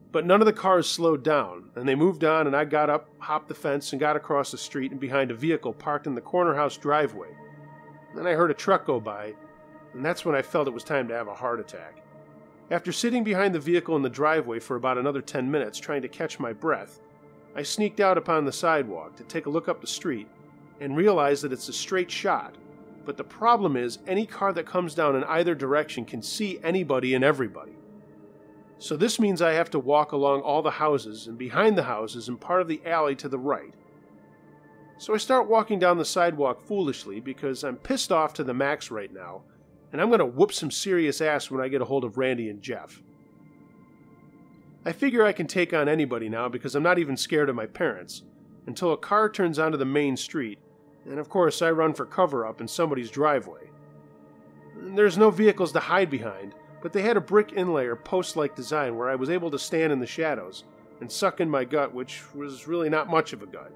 But none of the cars slowed down, and they moved on, and I got up, hopped the fence, and got across the street and behind a vehicle parked in the corner house driveway. Then I heard a truck go by, and that's when I felt it was time to have a heart attack. After sitting behind the vehicle in the driveway for about another 10 minutes trying to catch my breath, I sneaked out upon the sidewalk to take a look up the street and realized that it's a straight shot. But the problem is, any car that comes down in either direction can see anybody and everybody. So this means I have to walk along all the houses and behind the houses and part of the alley to the right. So I start walking down the sidewalk foolishly because I'm pissed off to the max right now, and I'm going to whoop some serious ass when I get a hold of Randy and Jeff. I figure I can take on anybody now because I'm not even scared of my parents, until a car turns onto the main street, and of course I run for cover up in somebody's driveway. There's no vehicles to hide behind, but they had a brick inlay or post-like design where I was able to stand in the shadows and suck in my gut, which was really not much of a gut.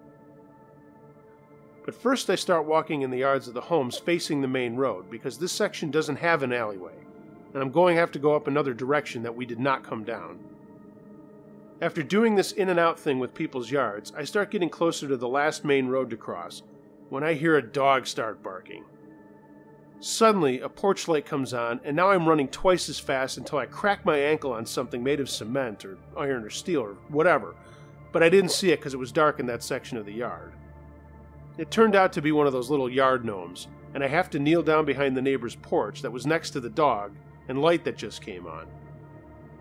But first I start walking in the yards of the homes facing the main road, because this section doesn't have an alleyway, and I'm going to have to go up another direction that we did not come down. After doing this in and out thing with people's yards, I start getting closer to the last main road to cross, when I hear a dog start barking. Suddenly, a porch light comes on, and now I'm running twice as fast until I crack my ankle on something made of cement or iron or steel or whatever, but I didn't see it because it was dark in that section of the yard. It turned out to be one of those little yard gnomes, and I have to kneel down behind the neighbor's porch that was next to the dog and light that just came on.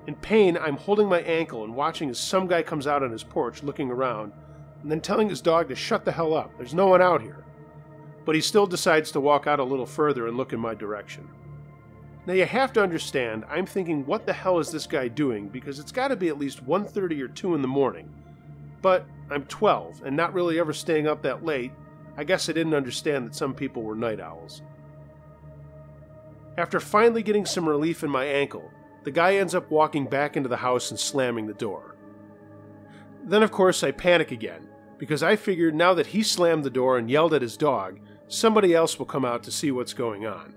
In pain, I'm holding my ankle and watching as some guy comes out on his porch looking around, and then telling his dog to shut the hell up, there's no one out here. But he still decides to walk out a little further and look in my direction. Now you have to understand, I'm thinking, what the hell is this guy doing, because it's got to be at least 1:30 or 2 in the morning. But I'm 12, and not really ever staying up that late. I guess I didn't understand that some people were night owls. After finally getting some relief in my ankle, the guy ends up walking back into the house and slamming the door. Then of course I panic again, because I figured now that he slammed the door and yelled at his dog, somebody else will come out to see what's going on.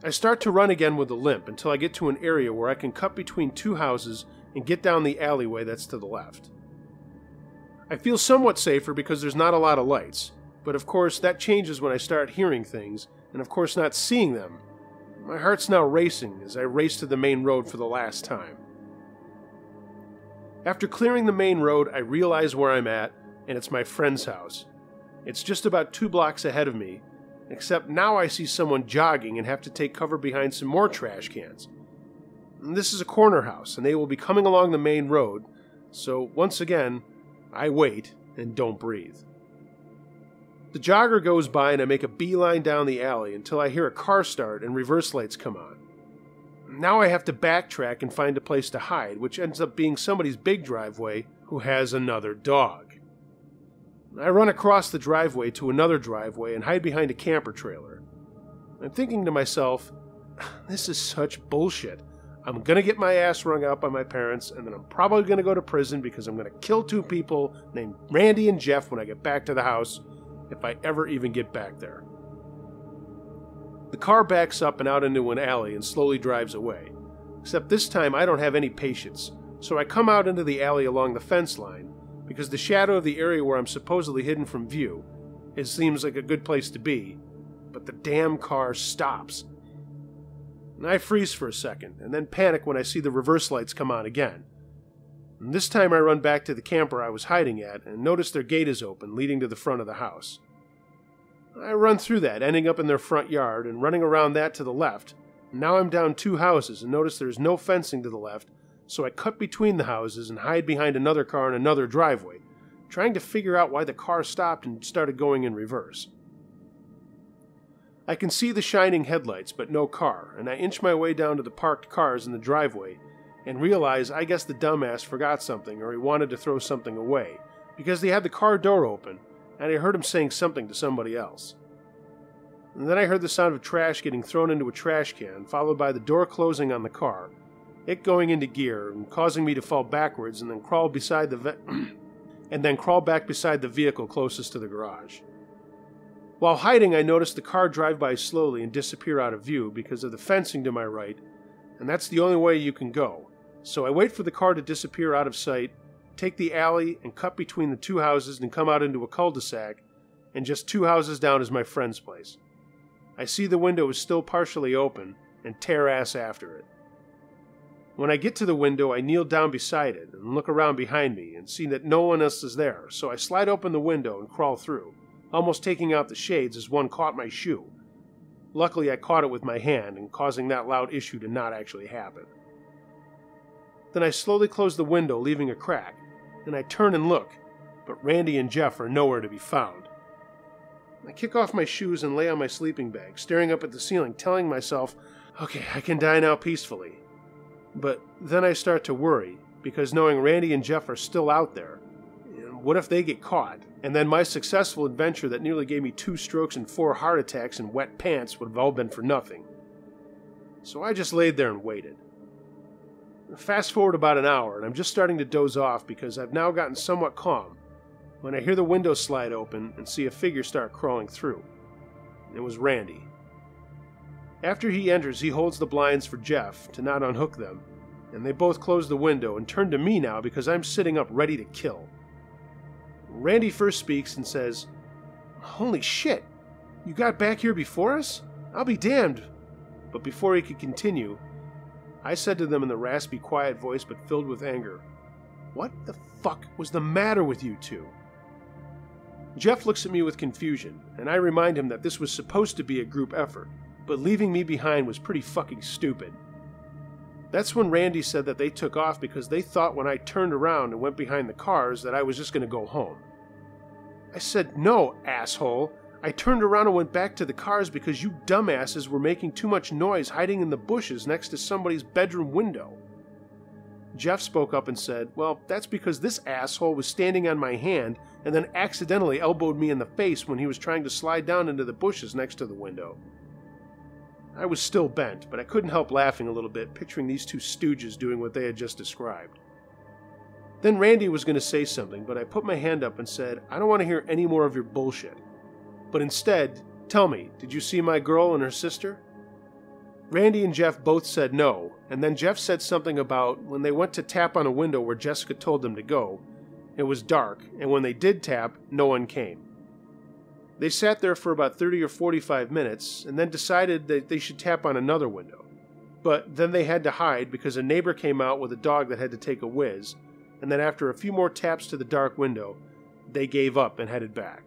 I start to run again with a limp until I get to an area where I can cut between 2 houses and get down the alleyway that's to the left. I feel somewhat safer because there's not a lot of lights, but of course that changes when I start hearing things, and of course not seeing them. My heart's now racing as I race to the main road for the last time. After clearing the main road, I realize where I'm at, and it's my friend's house. It's just about 2 blocks ahead of me, except now I see someone jogging and have to take cover behind some more trash cans. This is a corner house, and they will be coming along the main road, so once again, I wait and don't breathe. The jogger goes by and I make a beeline down the alley until I hear a car start and reverse lights come on. Now I have to backtrack and find a place to hide, which ends up being somebody's big driveway who has another dog. I run across the driveway to another driveway and hide behind a camper trailer. I'm thinking to myself, this is such bullshit. I'm going to get my ass wrung out by my parents, and then I'm probably going to go to prison because I'm going to kill two people named Randy and Jeff when I get back to the house, if I ever even get back there. The car backs up and out into an alley and slowly drives away. Except this time I don't have any patience, so I come out into the alley along the fence line, because the shadow of the area where I'm supposedly hidden from view, it seems like a good place to be, but the damn car stops. And I freeze for a second, and then panic when I see the reverse lights come on again. And this time I run back to the camper I was hiding at and notice their gate is open, leading to the front of the house. I run through that, ending up in their front yard, and running around that to the left. Now I'm down two houses and notice there's no fencing to the left, so I cut between the houses and hide behind another car in another driveway, trying to figure out why the car stopped and started going in reverse. I can see the shining headlights, but no car, and I inch my way down to the parked cars in the driveway and realize I guess the dumbass forgot something or he wanted to throw something away, because they had the car door open, and I heard him saying something to somebody else. And then I heard the sound of trash getting thrown into a trash can, followed by the door closing on the car, it going into gear and causing me to fall backwards and then crawl back beside the vehicle closest to the garage. While hiding, I noticed the car drive by slowly and disappear out of view because of the fencing to my right, and that's the only way you can go. So I wait for the car to disappear out of sight, take the alley and cut between the two houses and come out into a cul-de-sac, and just two houses down is my friend's place. I see the window is still partially open and tear ass after it. When I get to the window, I kneel down beside it and look around behind me and see that no one else is there, so I slide open the window and crawl through, almost taking out the shades as one caught my shoe. Luckily, I caught it with my hand and causing that loud issue to not actually happen. Then I slowly close the window, leaving a crack, and I turn and look, but Randy and Jeff are nowhere to be found. I kick off my shoes and lay on my sleeping bag, staring up at the ceiling, telling myself, okay, I can die now peacefully. But then I start to worry, because knowing Randy and Jeff are still out there, what if they get caught? And then my successful adventure that nearly gave me 2 strokes and 4 heart attacks and wet pants would have all been for nothing. So I just laid there and waited. Fast forward about an hour, and I'm just starting to doze off because I've now gotten somewhat calm, when I hear the window slide open and see a figure start crawling through. It was Randy. After he enters, he holds the blinds for Jeff to not unhook them, and they both close the window and turn to me now because I'm sitting up ready to kill. Randy first speaks and says, "Holy shit, you got back here before us? I'll be damned." But before he could continue, I said to them in the raspy, quiet voice but filled with anger, "What the fuck was the matter with you two?" Jeff looks at me with confusion, and I remind him that this was supposed to be a group effort, but leaving me behind was pretty fucking stupid. That's when Randy said that they took off because they thought when I turned around and went behind the cars that I was just going to go home. I said, "No, asshole. I turned around and went back to the cars because you dumbasses were making too much noise hiding in the bushes next to somebody's bedroom window." Jeff spoke up and said, "Well, that's because this asshole was standing on my hand and then accidentally elbowed me in the face when he was trying to slide down into the bushes next to the window." I was still bent, but I couldn't help laughing a little bit, picturing these two stooges doing what they had just described. Then Randy was going to say something, but I put my hand up and said, "I don't want to hear any more of your bullshit. But instead, tell me, did you see my girl and her sister?" Randy and Jeff both said no, and then Jeff said something about when they went to tap on a window where Jessica told them to go, it was dark, and when they did tap, no one came. They sat there for about 30 or 45 minutes, and then decided that they should tap on another window. But then they had to hide because a neighbor came out with a dog that had to take a whiz, and then after a few more taps to the dark window, they gave up and headed back.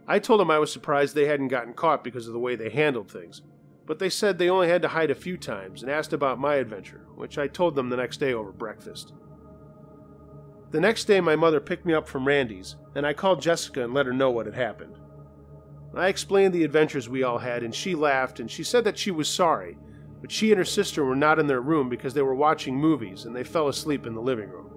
I told them I was surprised they hadn't gotten caught because of the way they handled things, but they said they only had to hide a few times and asked about my adventure, which I told them the next day over breakfast. The next day my mother picked me up from Randy's, and I called Jessica and let her know what had happened. I explained the adventures we all had, and she laughed, and she said that she was sorry, but she and her sister were not in their room because they were watching movies, and they fell asleep in the living room.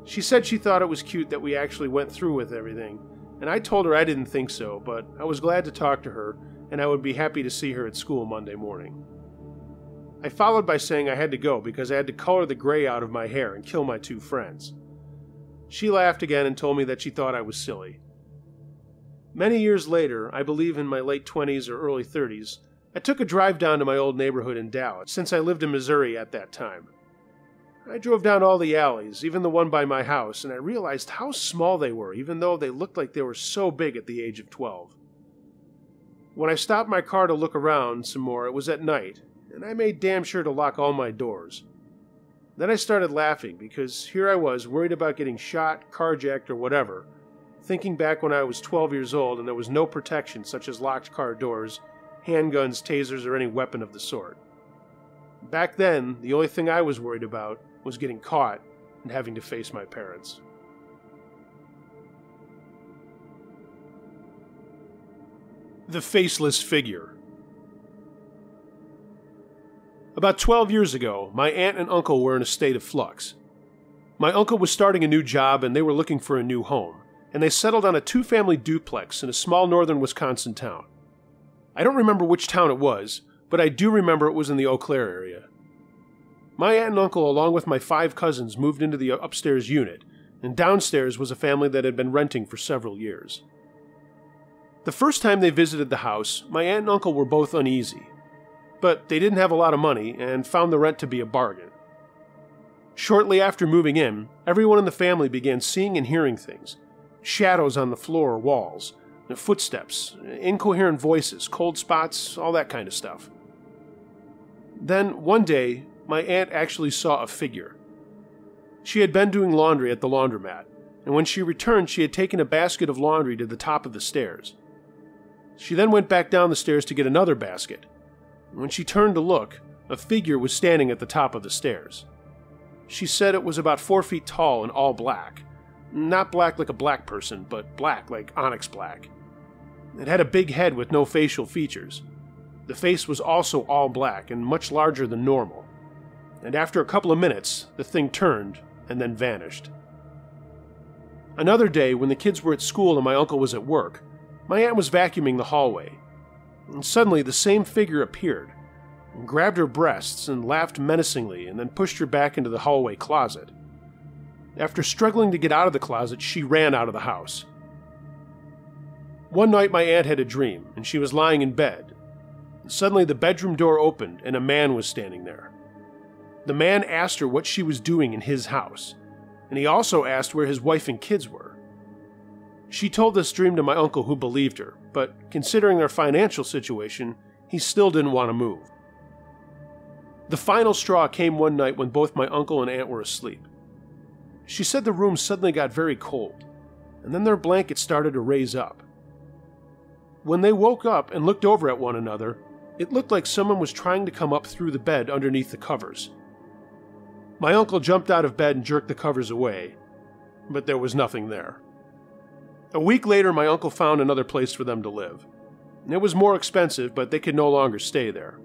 She said she thought it was cute that we actually went through with everything, and I told her I didn't think so, but I was glad to talk to her, and I would be happy to see her at school Monday morning. I followed by saying I had to go because I had to color the gray out of my hair and kill my 2 friends. She laughed again and told me that she thought I was silly. Many years later, I believe in my late 20s or early 30s, I took a drive down to my old neighborhood in Dallas, since I lived in Missouri at that time. I drove down all the alleys, even the one by my house, and I realized how small they were, even though they looked like they were so big at the age of 12. When I stopped my car to look around some more, it was at night, and I made damn sure to lock all my doors. Then I started laughing, because here I was, worried about getting shot, carjacked, or whatever, thinking back when I was 12 years old and there was no protection such as locked car doors, handguns, tasers, or any weapon of the sort. Back then, the only thing I was worried about was getting caught and having to face my parents. The Faceless Figure. About 12 years ago, my aunt and uncle were in a state of flux. My uncle was starting a new job and they were looking for a new home, and they settled on a 2-family duplex in a small northern Wisconsin town. I don't remember which town it was, but I do remember it was in the Eau Claire area. My aunt and uncle, along with my 5 cousins, moved into the upstairs unit, and downstairs was a family that had been renting for several years. The first time they visited the house, my aunt and uncle were both uneasy, but they didn't have a lot of money and found the rent to be a bargain. Shortly after moving in, everyone in the family began seeing and hearing things: shadows on the floor or walls, footsteps, incoherent voices, cold spots, all that kind of stuff. Then, one day, my aunt actually saw a figure. She had been doing laundry at the laundromat, and when she returned, she had taken a basket of laundry to the top of the stairs. She then went back down the stairs to get another basket. When she turned to look, a figure was standing at the top of the stairs. She said it was about 4 feet tall and all black. Not black like a black person, but black like onyx black. It had a big head with no facial features. The face was also all black and much larger than normal. And after a couple of minutes, the thing turned and then vanished. Another day, when the kids were at school and my uncle was at work, my aunt was vacuuming the hallway. And suddenly the same figure appeared, and grabbed her breasts and laughed menacingly and then pushed her back into the hallway closet. After struggling to get out of the closet, she ran out of the house. One night my aunt had a dream, and she was lying in bed. Suddenly the bedroom door opened, and a man was standing there. The man asked her what she was doing in his house, and he also asked where his wife and kids were. She told this dream to my uncle, who believed her, but considering their financial situation, he still didn't want to move. The final straw came one night when both my uncle and aunt were asleep. She said the room suddenly got very cold, and then their blankets started to raise up. When they woke up and looked over at one another, it looked like someone was trying to come up through the bed underneath the covers. My uncle jumped out of bed and jerked the covers away, but there was nothing there. A week later, my uncle found another place for them to live. It was more expensive, but they could no longer stay there.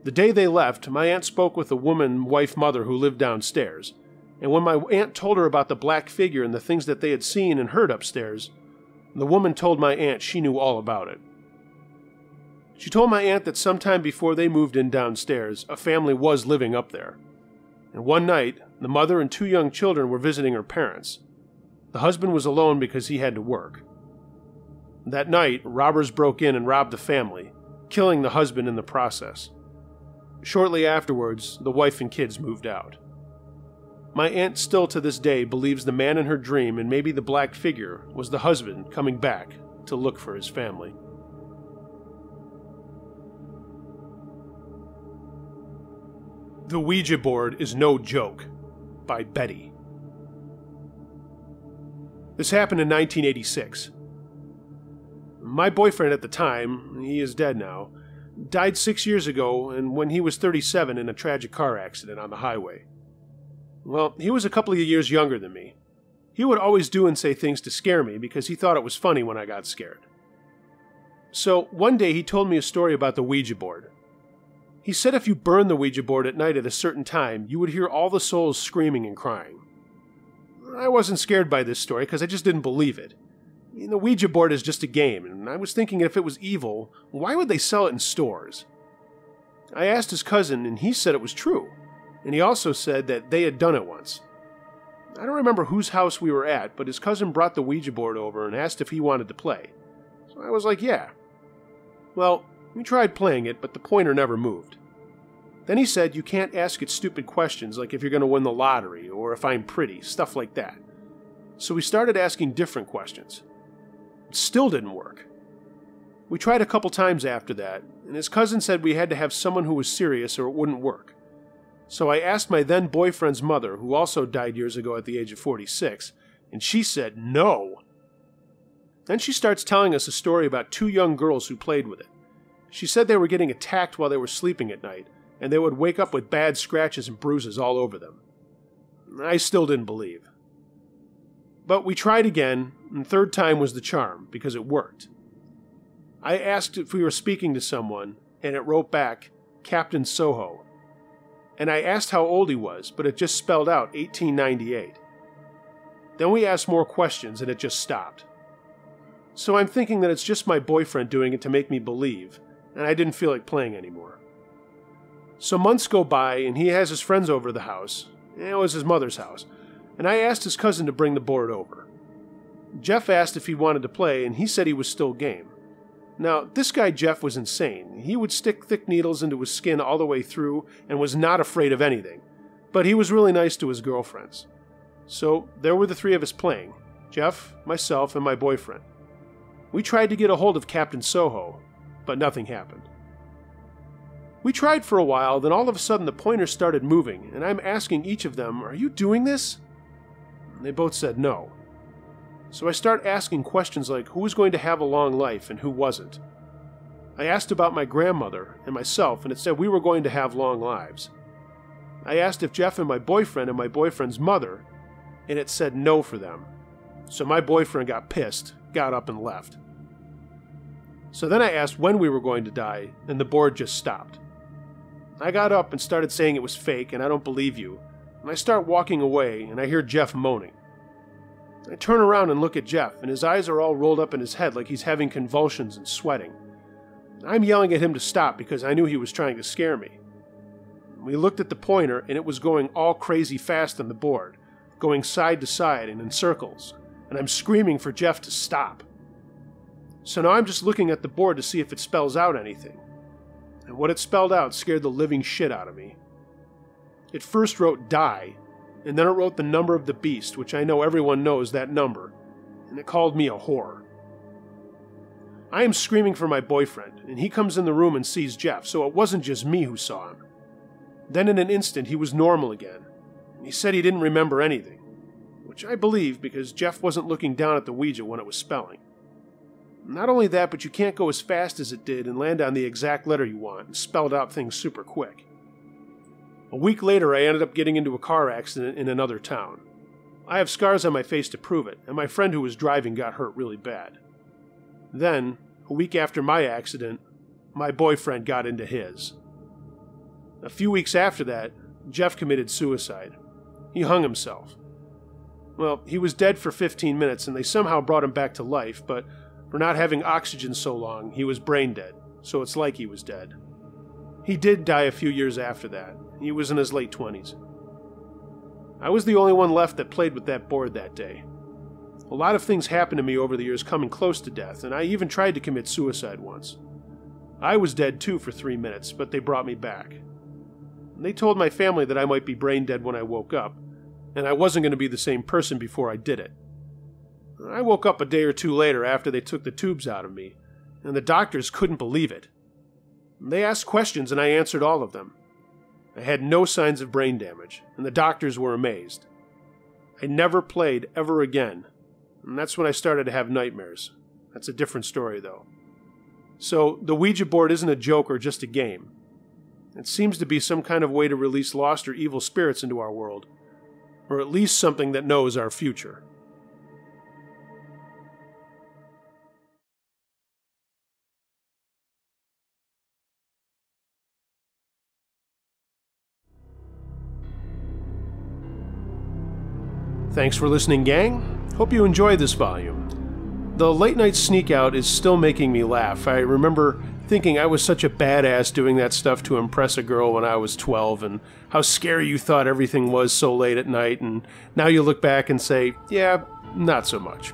The day they left, my aunt spoke with a woman, wife, mother who lived downstairs, and when my aunt told her about the black figure and the things that they had seen and heard upstairs, the woman told my aunt she knew all about it. She told my aunt that sometime before they moved in downstairs, a family was living up there. And one night, the mother and 2 young children were visiting her parents. The husband was alone because he had to work. That night, robbers broke in and robbed the family, killing the husband in the process. Shortly afterwards, the wife and kids moved out. My aunt still to this day believes the man in her dream and maybe the black figure was the husband coming back to look for his family. The Ouija Board is No Joke, by Betty. This happened in 1986. My boyfriend at the time, he is dead now, died 6 years ago and when he was 37 in a tragic car accident on the highway. Well, he was a couple of years younger than me. He would always do and say things to scare me because he thought it was funny when I got scared. So one day he told me a story about the Ouija board. He said if you burned the Ouija board at night at a certain time, you would hear all the souls screaming and crying. I wasn't scared by this story because I just didn't believe it. The Ouija board is just a game, and I was thinking if it was evil, why would they sell it in stores? I asked his cousin, and he said it was true, and he also said that they had done it once. I don't remember whose house we were at, but his cousin brought the Ouija board over and asked if he wanted to play. So I was like, yeah. Well, we tried playing it, but the pointer never moved. Then he said you can't ask it stupid questions like if you're going to win the lottery or if I'm pretty, stuff like that. So we started asking different questions. It still didn't work. We tried a couple times after that, and his cousin said we had to have someone who was serious or it wouldn't work. So I asked my then boyfriend's mother, who also died years ago at the age of 46, and she said no. Then she starts telling us a story about two young girls who played with it. She said they were getting attacked while they were sleeping at night, and they would wake up with bad scratches and bruises all over them. I still didn't believe. But we tried again, and the third time was the charm, because it worked. I asked if we were speaking to someone, and it wrote back, Captain Soho. And I asked how old he was, but it just spelled out 1898. Then we asked more questions, and it just stopped. So I'm thinking that it's just my boyfriend doing it to make me believe, and I didn't feel like playing anymore. So months go by, and he has his friends over to the house. It was his mother's house, and I asked his cousin to bring the board over. Jeff asked if he wanted to play, and he said he was still game. Now, this guy Jeff was insane. He would stick thick needles into his skin all the way through and was not afraid of anything. But he was really nice to his girlfriends. So there were the three of us playing, Jeff, myself, and my boyfriend. We tried to get a hold of Captain Soho, but nothing happened. We tried for a while, then all of a sudden the pointer started moving, and I'm asking each of them, "Are you doing this?" And they both said no. So I start asking questions like who was going to have a long life and who wasn't. I asked about my grandmother and myself, and it said we were going to have long lives. I asked if Jeff and my boyfriend's mother, and it said no for them. So my boyfriend got pissed, got up and left. So then I asked when we were going to die, and the board just stopped. I got up and started saying it was fake and I don't believe you, and I start walking away and I hear Jeff moaning. I turn around and look at Jeff, and his eyes are all rolled up in his head like he's having convulsions and sweating. I'm yelling at him to stop because I knew he was trying to scare me. We looked at the pointer, and it was going all crazy fast on the board, going side to side and in circles, and I'm screaming for Jeff to stop. So now I'm just looking at the board to see if it spells out anything. And what it spelled out scared the living shit out of me. It first wrote die, and then it wrote the number of the beast, which I know everyone knows that number, and it called me a whore. I am screaming for my boyfriend, and he comes in the room and sees Jeff, so it wasn't just me who saw him. Then in an instant he was normal again, and he said he didn't remember anything, which I believe because Jeff wasn't looking down at the Ouija when it was spelling. Not only that, but you can't go as fast as it did and land on the exact letter you want and spelled out things super quick. A week later, I ended up getting into a car accident in another town. I have scars on my face to prove it, and my friend who was driving got hurt really bad. Then, a week after my accident, my boyfriend got into his. A few weeks after that, Jeff committed suicide. He hung himself. Well, he was dead for 15 minutes, and they somehow brought him back to life, but for not having oxygen so long, he was brain dead, so it's like he was dead. He did die a few years after that. He was in his late 20s. I was the only one left that played with that board that day. A lot of things happened to me over the years coming close to death, and I even tried to commit suicide once. I was dead too for 3 minutes, but they brought me back. They told my family that I might be brain dead when I woke up, and I wasn't going to be the same person before I did it. I woke up a day or two later after they took the tubes out of me, and the doctors couldn't believe it. They asked questions and I answered all of them. I had no signs of brain damage, and the doctors were amazed. I never played ever again, and that's when I started to have nightmares. That's a different story, though. So, the Ouija board isn't a joke or just a game. It seems to be some kind of way to release lost or evil spirits into our world, or at least something that knows our future. Thanks for listening, gang. Hope you enjoyed this volume. The late night sneak out is still making me laugh. I remember thinking I was such a badass doing that stuff to impress a girl when I was 12, and how scary you thought everything was so late at night, and now you look back and say, yeah, not so much.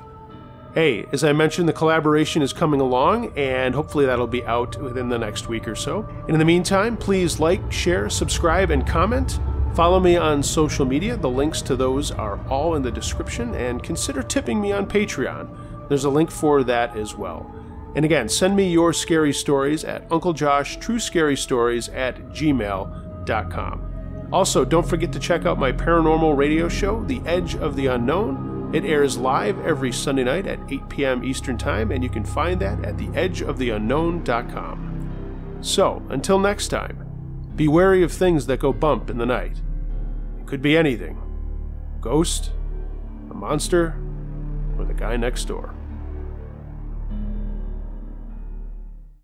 Hey, as I mentioned, the collaboration is coming along, and hopefully that'll be out within the next week or so. And in the meantime, please like, share, subscribe, and comment. Follow me on social media. The links to those are all in the description, and consider tipping me on Patreon. There's a link for that as well. And again, send me your scary stories at unclejoshtruescarystories@gmail.com. Also, don't forget to check out my paranormal radio show, The Edge of the Unknown. It airs live every Sunday night at 8 p.m. Eastern Time, and you can find that at theedgeoftheunknown.com. So, until next time, be wary of things that go bump in the night. It could be anything. A ghost, a monster, or the guy next door.